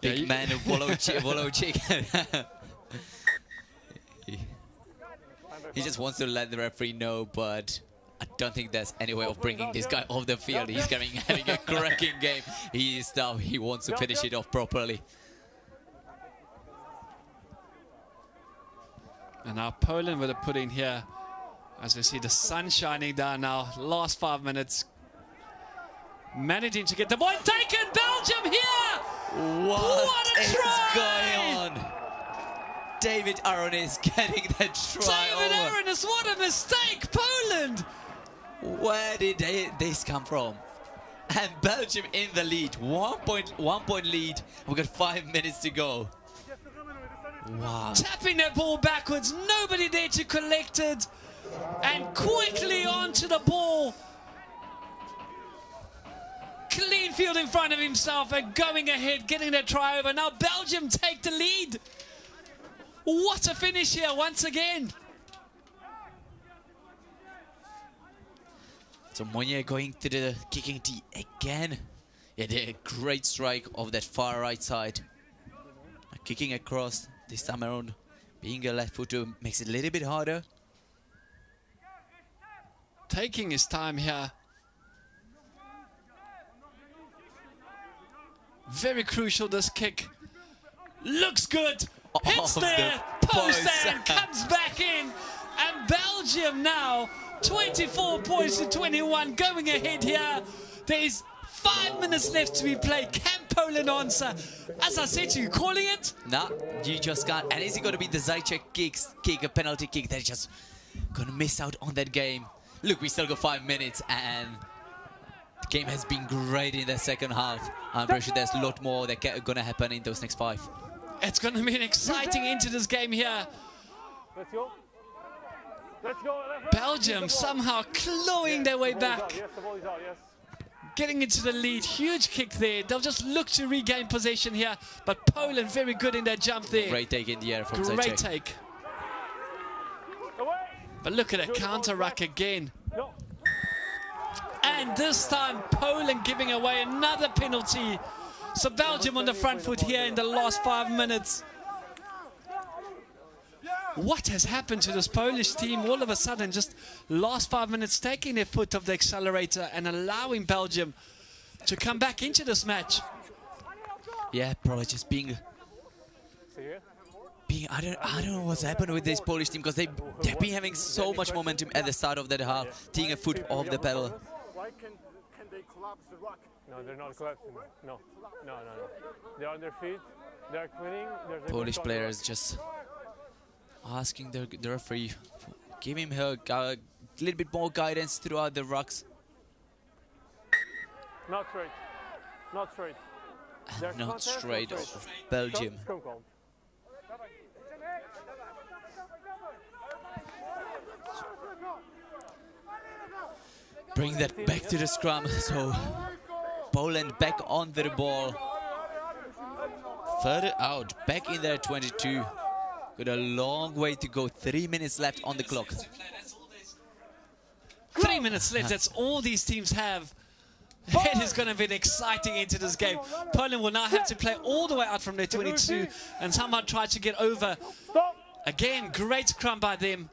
Big you- man, Wolochik. He just wants to let the referee know, but I don't think there's any way of bringing this guy off the field. He's having a cracking game. He is tough. He wants to finish it off properly. and now Poland will put in here, as we see the sun shining down now. Last 5 minutes. Managing to get the point taken. Belgium here What a is try! going on? David Aronis getting that try David over. Aronis, what a mistake! Poland! Where did this come from? And Belgium in the lead. 1 point lead. We've got 5 minutes to go. Wow. Tapping that ball backwards, nobody there to collect it. And quickly onto the ball. Clean field in front of himself and going ahead, getting that try over. Now Belgium take the lead. What a finish here once again. So Monnier going to the kicking tee again. Yeah, a great strike of that far right side. Kicking across this time around. Being a left footer makes it a little bit harder. Taking his time here. Very crucial, this kick. Looks good. Hits there. Post and comes back in. And Belgium now 24 points to 21, going ahead here. There is 5 minutes left to be played. Can Poland answer? As I said to you, calling it? Nah, you just can't. And is it going to be the Zajcek kick, a penalty kick? They're just going to miss out on that game. Look, we still got 5 minutes and the game has been great in the second half. I'm pretty sure there's a lot more that going to happen in those next 5. It's going to be an exciting into this game here. Let's go. Let's go. Belgium somehow clawing their way back. Yes, the ball is out, yes. Getting into the lead. Huge kick there. They'll just look to regain possession here. But Poland very good in their jump there. Great take in the air from Great Zajcek. take. But look at a counter ruck again. No. And this time Poland giving away another penalty. So Belgium on the front foot here in the last 5 minutes. What has happened to this Polish team? All of a sudden, just last 5 minutes, taking their foot off the accelerator and allowing Belgium to come back into this match. Yeah, probably just being I don't know what's happened with this Polish team, because they've been having so much momentum at the start of that half, taking a foot off the pedal. Why can they collapse the rock? No, they're not collapsing. No. They're on their feet. They're cleaning. Polish players just asking the referee, give him a little bit more guidance throughout the rucks. Not straight. Not straight. And not straight of Belgium. Scrum called. Bring that back to the scrum. So Poland back on the ball. Further out, back in there 22. Got a long way to go. 3 minutes left on the clock. 3 minutes left, that's all these teams have. It is going to be an exciting into this game. Poland will now have to play all the way out from their 22 and somehow try to get over. Again, great scrum by them.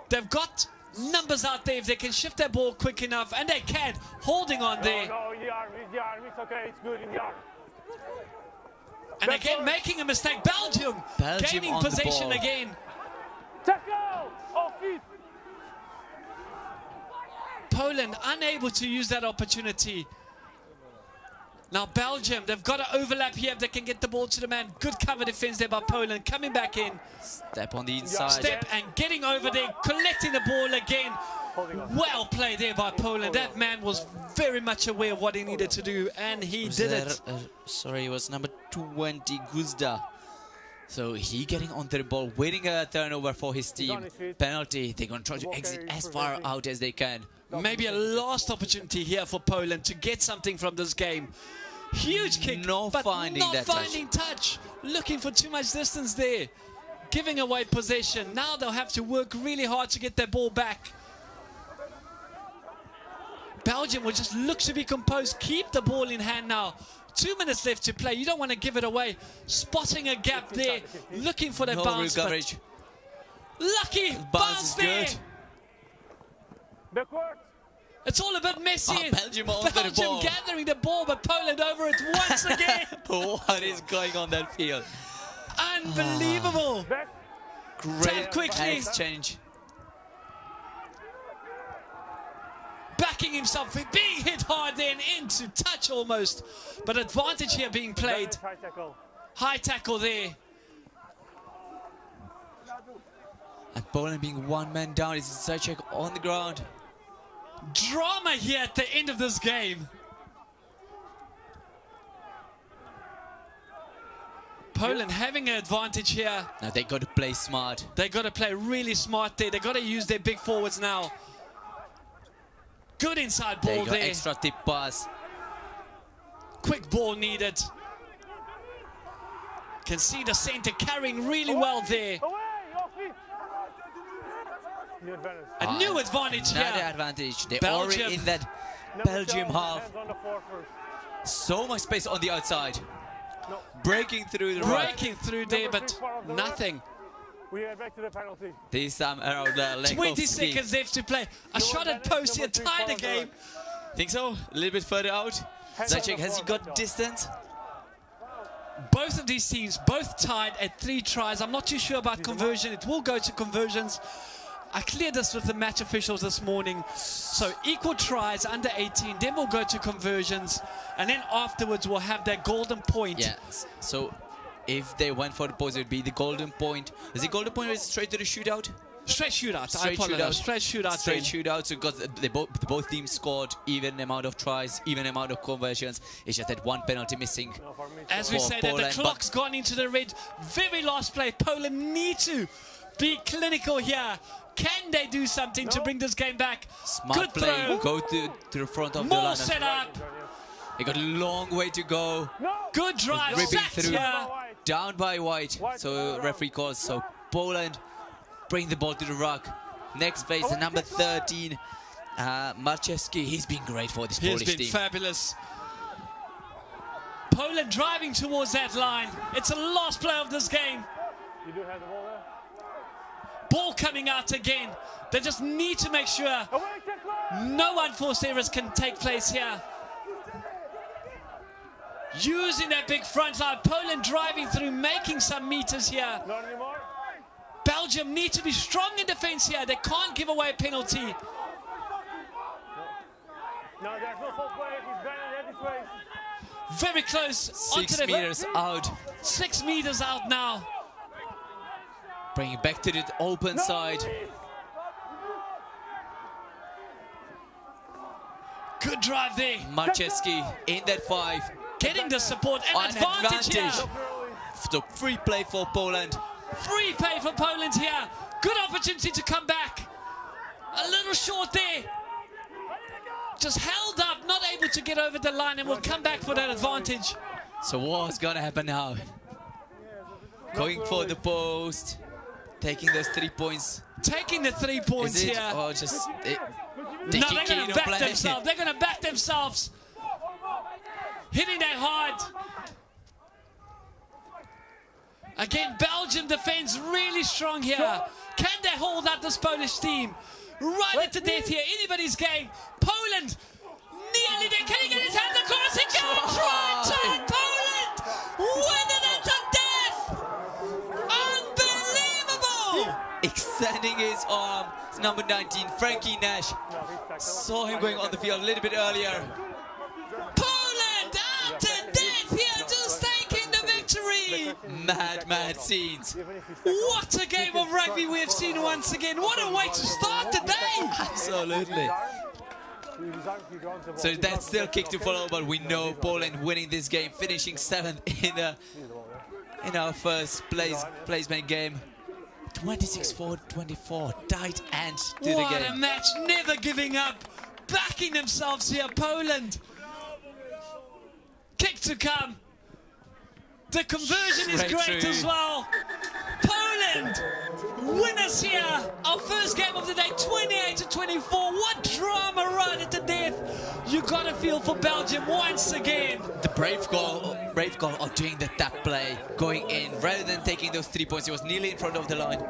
They've got numbers out there if they can shift their ball quick enough, and they can. Holding on there. No, in the arm, it's okay, it's good in the arm. And again, making a mistake. Belgium gaining on possession the ball. again. Tackle! Off feet! Poland unable to use that opportunity. Now Belgium, they've got to overlap here if they can get the ball to the man. Good cover defense there by Poland. Coming back in. Step on the inside. Step and getting over there. Collecting the ball again. Well played there by Poland. That man was very much aware of what he needed to do, and he did it. Sorry, it was number 20, Guzda. So he getting onto the ball, waiting a turnover for his team. Penalty. They're going to try to exit as far out as they can. Maybe a last opportunity here for Poland to get something from this game. Huge kick, but not finding touch. Looking for too much distance there. Giving away possession. Now they'll have to work really hard to get their ball back. Belgium will just look to be composed. Keep the ball in hand now. 2 minutes left to play. You don't want to give it away. Spotting a gap there. Looking for that bounce. Lucky bounce there. It's all a bit messy. Belgium on the ball. Gathering the ball, but Poland over it once again. What is going on that field? Unbelievable. Great exchange. Back backing himself, being hit hard then into touch almost. But advantage here being played. High tackle. High tackle there. And Poland being one man down. It's Zacek on the ground. Drama here at the end of this game. Poland having an advantage here. Now they got to play smart. They got to play really smart there. They got to use their big forwards now. Good inside ball there. Extra tip pass. Quick ball needed. Can see the centre carrying really well there. Away, off feet. New advantage. A new advantage Another here. advantage. They're Belgium. already in that Number Belgium 7, half. hands on the floor first. So much space on the outside. No. Breaking through the right. Breaking through there, but nothing. We head back to the penalty. This time around the 20 seconds left to play. A shot at post here, tie the game. Think so? A little bit further out. Hands on Zacek, the has he floor, got Zacek. distance? Both of these teams, both tied at 3 tries. I'm not too sure about conversion. It will go to conversions. I cleared this with the match officials this morning. So equal tries under 18, then we'll go to conversions. And then afterwards we'll have that golden point. Yes. So if they went for the post, it would be the golden point. Is it golden point or is it straight to the shootout? Straight shootout. I Straight apologize. shootout. Straight shootout. Straight then. shootout. So because both teams scored even amount of tries, even amount of conversions. It's just that one penalty missing. No, for me, As we for say that the Poland, clock's gone into the red. Very last play. Poland need to be clinical here. Can they do something to bring this game back? Smart Good play. throw. Go to the front of the More line. setup. They got a long way to go. no. Good drive. Ripping Sacked through. here. Down by White. So referee calls. So Poland bring the ball to the ruck. Next phase, the number 13, Marketa. He's been great for this He's Polish been team. fabulous. Poland driving towards that line. It's the last play of this game. You do have the ball there. Ball coming out again. They just need to make sure Away, tackler. no unforced errors can take place here. Using that big front line. Poland driving through, making some meters here. Not anymore. Belgium need to be strong in defense here. They can't give away a penalty. No, there's no full play. He's banging every place. Very close. onto 6 the meters out. 6 meters out now. Bringing it back to the open side. Good drive there. Marketa in that 5. Getting the support and An advantage here. advantage. So free play for Poland. Free play for Poland here. Good opportunity to come back. A little short there. Just held up, not able to get over the line, and will come back for that advantage. So what's gonna happen now? Going for the post. Taking those 3 points. Taking the 3 points Is it? here. Or just it, No, they're going to back themselves. They're going to back themselves. Hitting that hard. Again, Belgium defense really strong here. Can they hold up this Polish team? Right into death here. Anybody's game. Poland nearly there. Can he get his hand across? He can try to Poland. Winning it to death. Unbelievable. Extending his arm. It's number 19, Frankie Nash. Saw him going on the field a little bit earlier. Poland out to death here, just taking the victory. Mad scenes. What a game of rugby we have seen once again. What a way to start the day. Absolutely. So that's still kick to follow, but we know Poland winning this game, finishing 7th in our first placement game. 26-4-24, tight end to the What game. a match, never giving up, backing themselves here, Poland. Kick to come. The conversion is Straight great through. as well. Poland, winners here. Our first game of the day, 28-24. What drama right at the death. You got to feel for Belgium once again. The brave goal of doing the tap play, going in, rather than taking those 3 points. He was nearly in front of the line.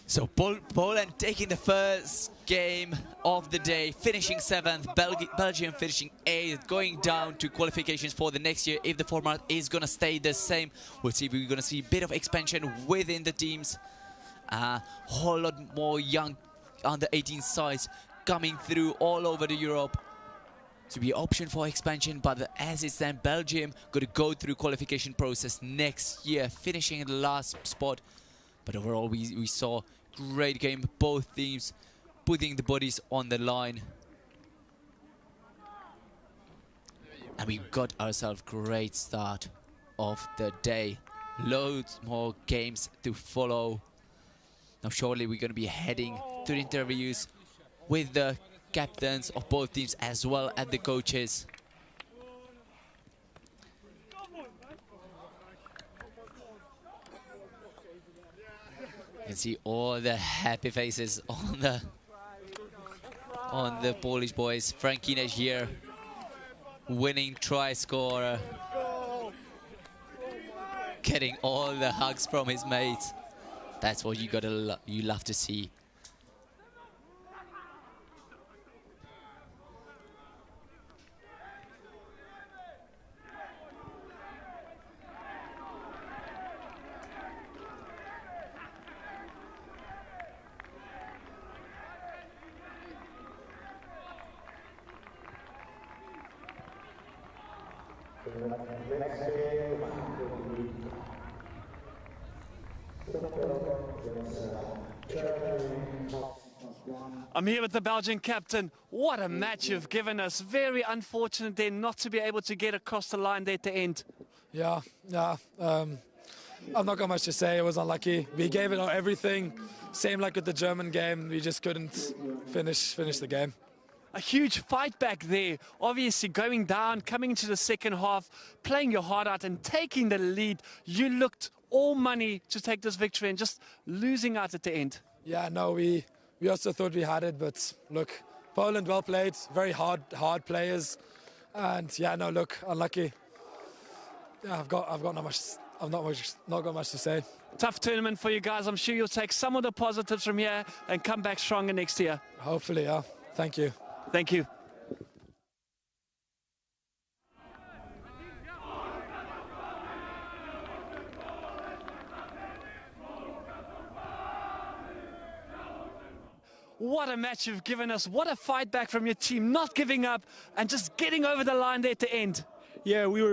So Poland taking the first game of the day, finishing 7th, Belgium finishing 8th, going down to qualifications for the next year. If the format is going to stay the same, we'll see if we're going to see a bit of expansion within the teams. A whole lot more young under 18 sides coming through all over the Europe to be option for expansion. But as it stands, Belgium got to go through qualification process next year, finishing in the last spot. But overall, we saw great game, both teams putting the bodies on the line. And we got ourselves great start of the day. Loads more games to follow. Now shortly we're going to be heading to the interviews with the captains of both teams as well as the coaches. You can see all the happy faces on the Polish boys. Frankie here, winning try scorer, getting all the hugs from his mates. That's what you love to see. I'm here with the Belgian captain. What a match you've given us. Very unfortunate then not to be able to get across the line there at the end. Yeah. I've not got much to say. It was unlucky. We gave it our everything. Same like with the German game. We just couldn't finish the game. A huge fight back there. Obviously going down, coming into the second half, playing your heart out and taking the lead. You looked all money to take this victory and just losing out at the end. Yeah, no, we also thought we had it, but look, Poland well played, very hard players, and yeah, no, look, unlucky. Yeah, I've not got much to say. Tough tournament for you guys. I'm sure you'll take some of the positives from here and come back stronger next year. Hopefully, yeah. Thank you. Thank you. What a match you've given us. What a fight back from your team, not giving up and just getting over the line there at the end. Yeah, we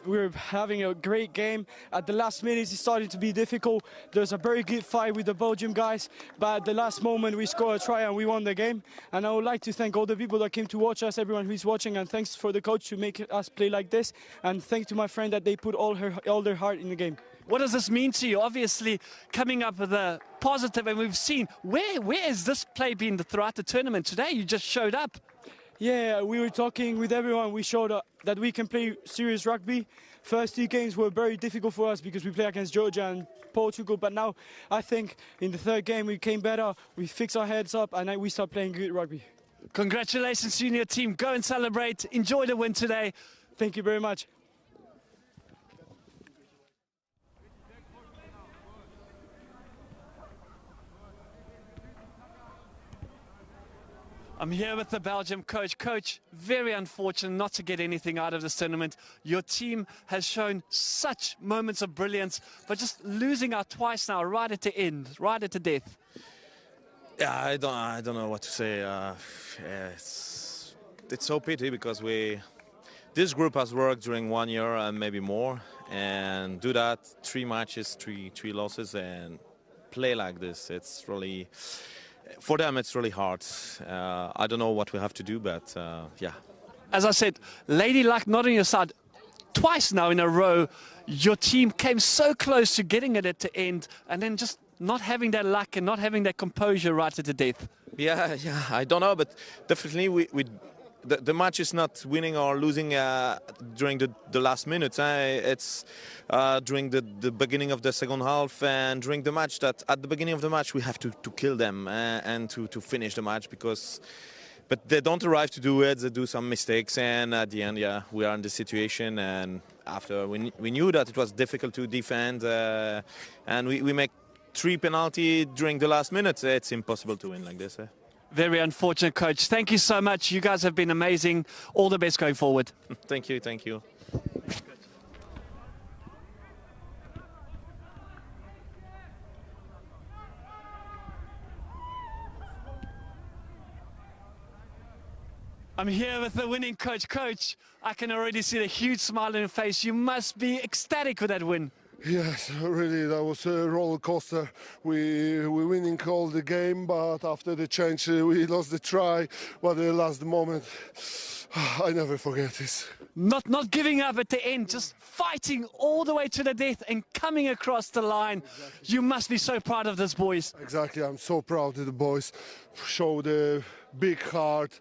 were having a great game. At the last minutes, it started to be difficult. There's a very good fight with the Belgium guys, but at the last moment, we scored a try and we won the game. And I would like to thank all the people that came to watch us, everyone who's watching, and thanks for the coach to make us play like this. And thanks to my friend that they put all their heart in the game. What does this mean to you? Obviously, coming up with a positive, and we've seen, where has this play been throughout the tournament? Today, you just showed up. Yeah, we were talking with everyone. We showed that we can play serious rugby. First two games were very difficult for us because we play against Georgia and Portugal. But now I think in the third game we came better. We fixed our heads up and we start playing good rugby. Congratulations to you and your team. Go and celebrate. Enjoy the win today. Thank you very much. I'm here with the Belgium coach. Coach, very unfortunate not to get anything out of this tournament. Your team has shown such moments of brilliance, but just losing out twice now, right at the end, right at the death. Yeah, I don't know what to say. Yeah, it's so pity because this group has worked during 1 year and maybe more, and do that 3 matches, three losses, and play like this. It's really. For them, it's really hard. I don't know what we have to do, but yeah. As I said, lady luck not on your side. Twice now in a row, your team came so close to getting it at the end, and then just not having that luck and not having that composure right at the death. Yeah, I don't know, but definitely the match is not winning or losing during the last minutes. It's during the beginning of the second half and during the match that at the beginning of the match we have to kill them and to finish the match but they don't arrive to do it. They do some mistakes and at the end, yeah, we are in this situation. And after we knew that it was difficult to defend and we make 3 penalties during the last minutes. It's impossible to win like this. Very unfortunate, Coach. Thank you so much. You guys have been amazing. All the best going forward. Thank you. I'm here with the winning coach. Coach, I can already see the huge smile on your face. You must be ecstatic with that win. Yes, really, that was a roller coaster. We winning all the game, but after the change, we lost the try. But the last moment, I never forget this. Not giving up at the end, just fighting all the way to the death and coming across the line. You must be so proud of this, boys. Exactly, I'm so proud of the boys. Showed a big heart,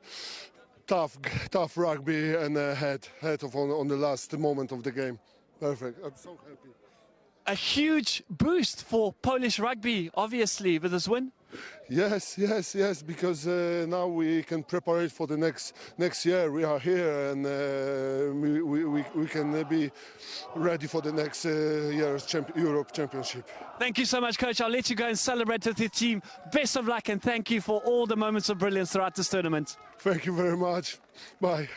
tough rugby, and head on the last moment of the game. Perfect. I'm so happy. A huge boost for Polish rugby, obviously, with this win. Yes, because now we can prepare for the next year. We are here, and we can be ready for the next year's Europe Championship. Thank you so much, Coach. I'll let you go and celebrate with your team. Best of luck, and thank you for all the moments of brilliance throughout this tournament. Thank you very much. Bye.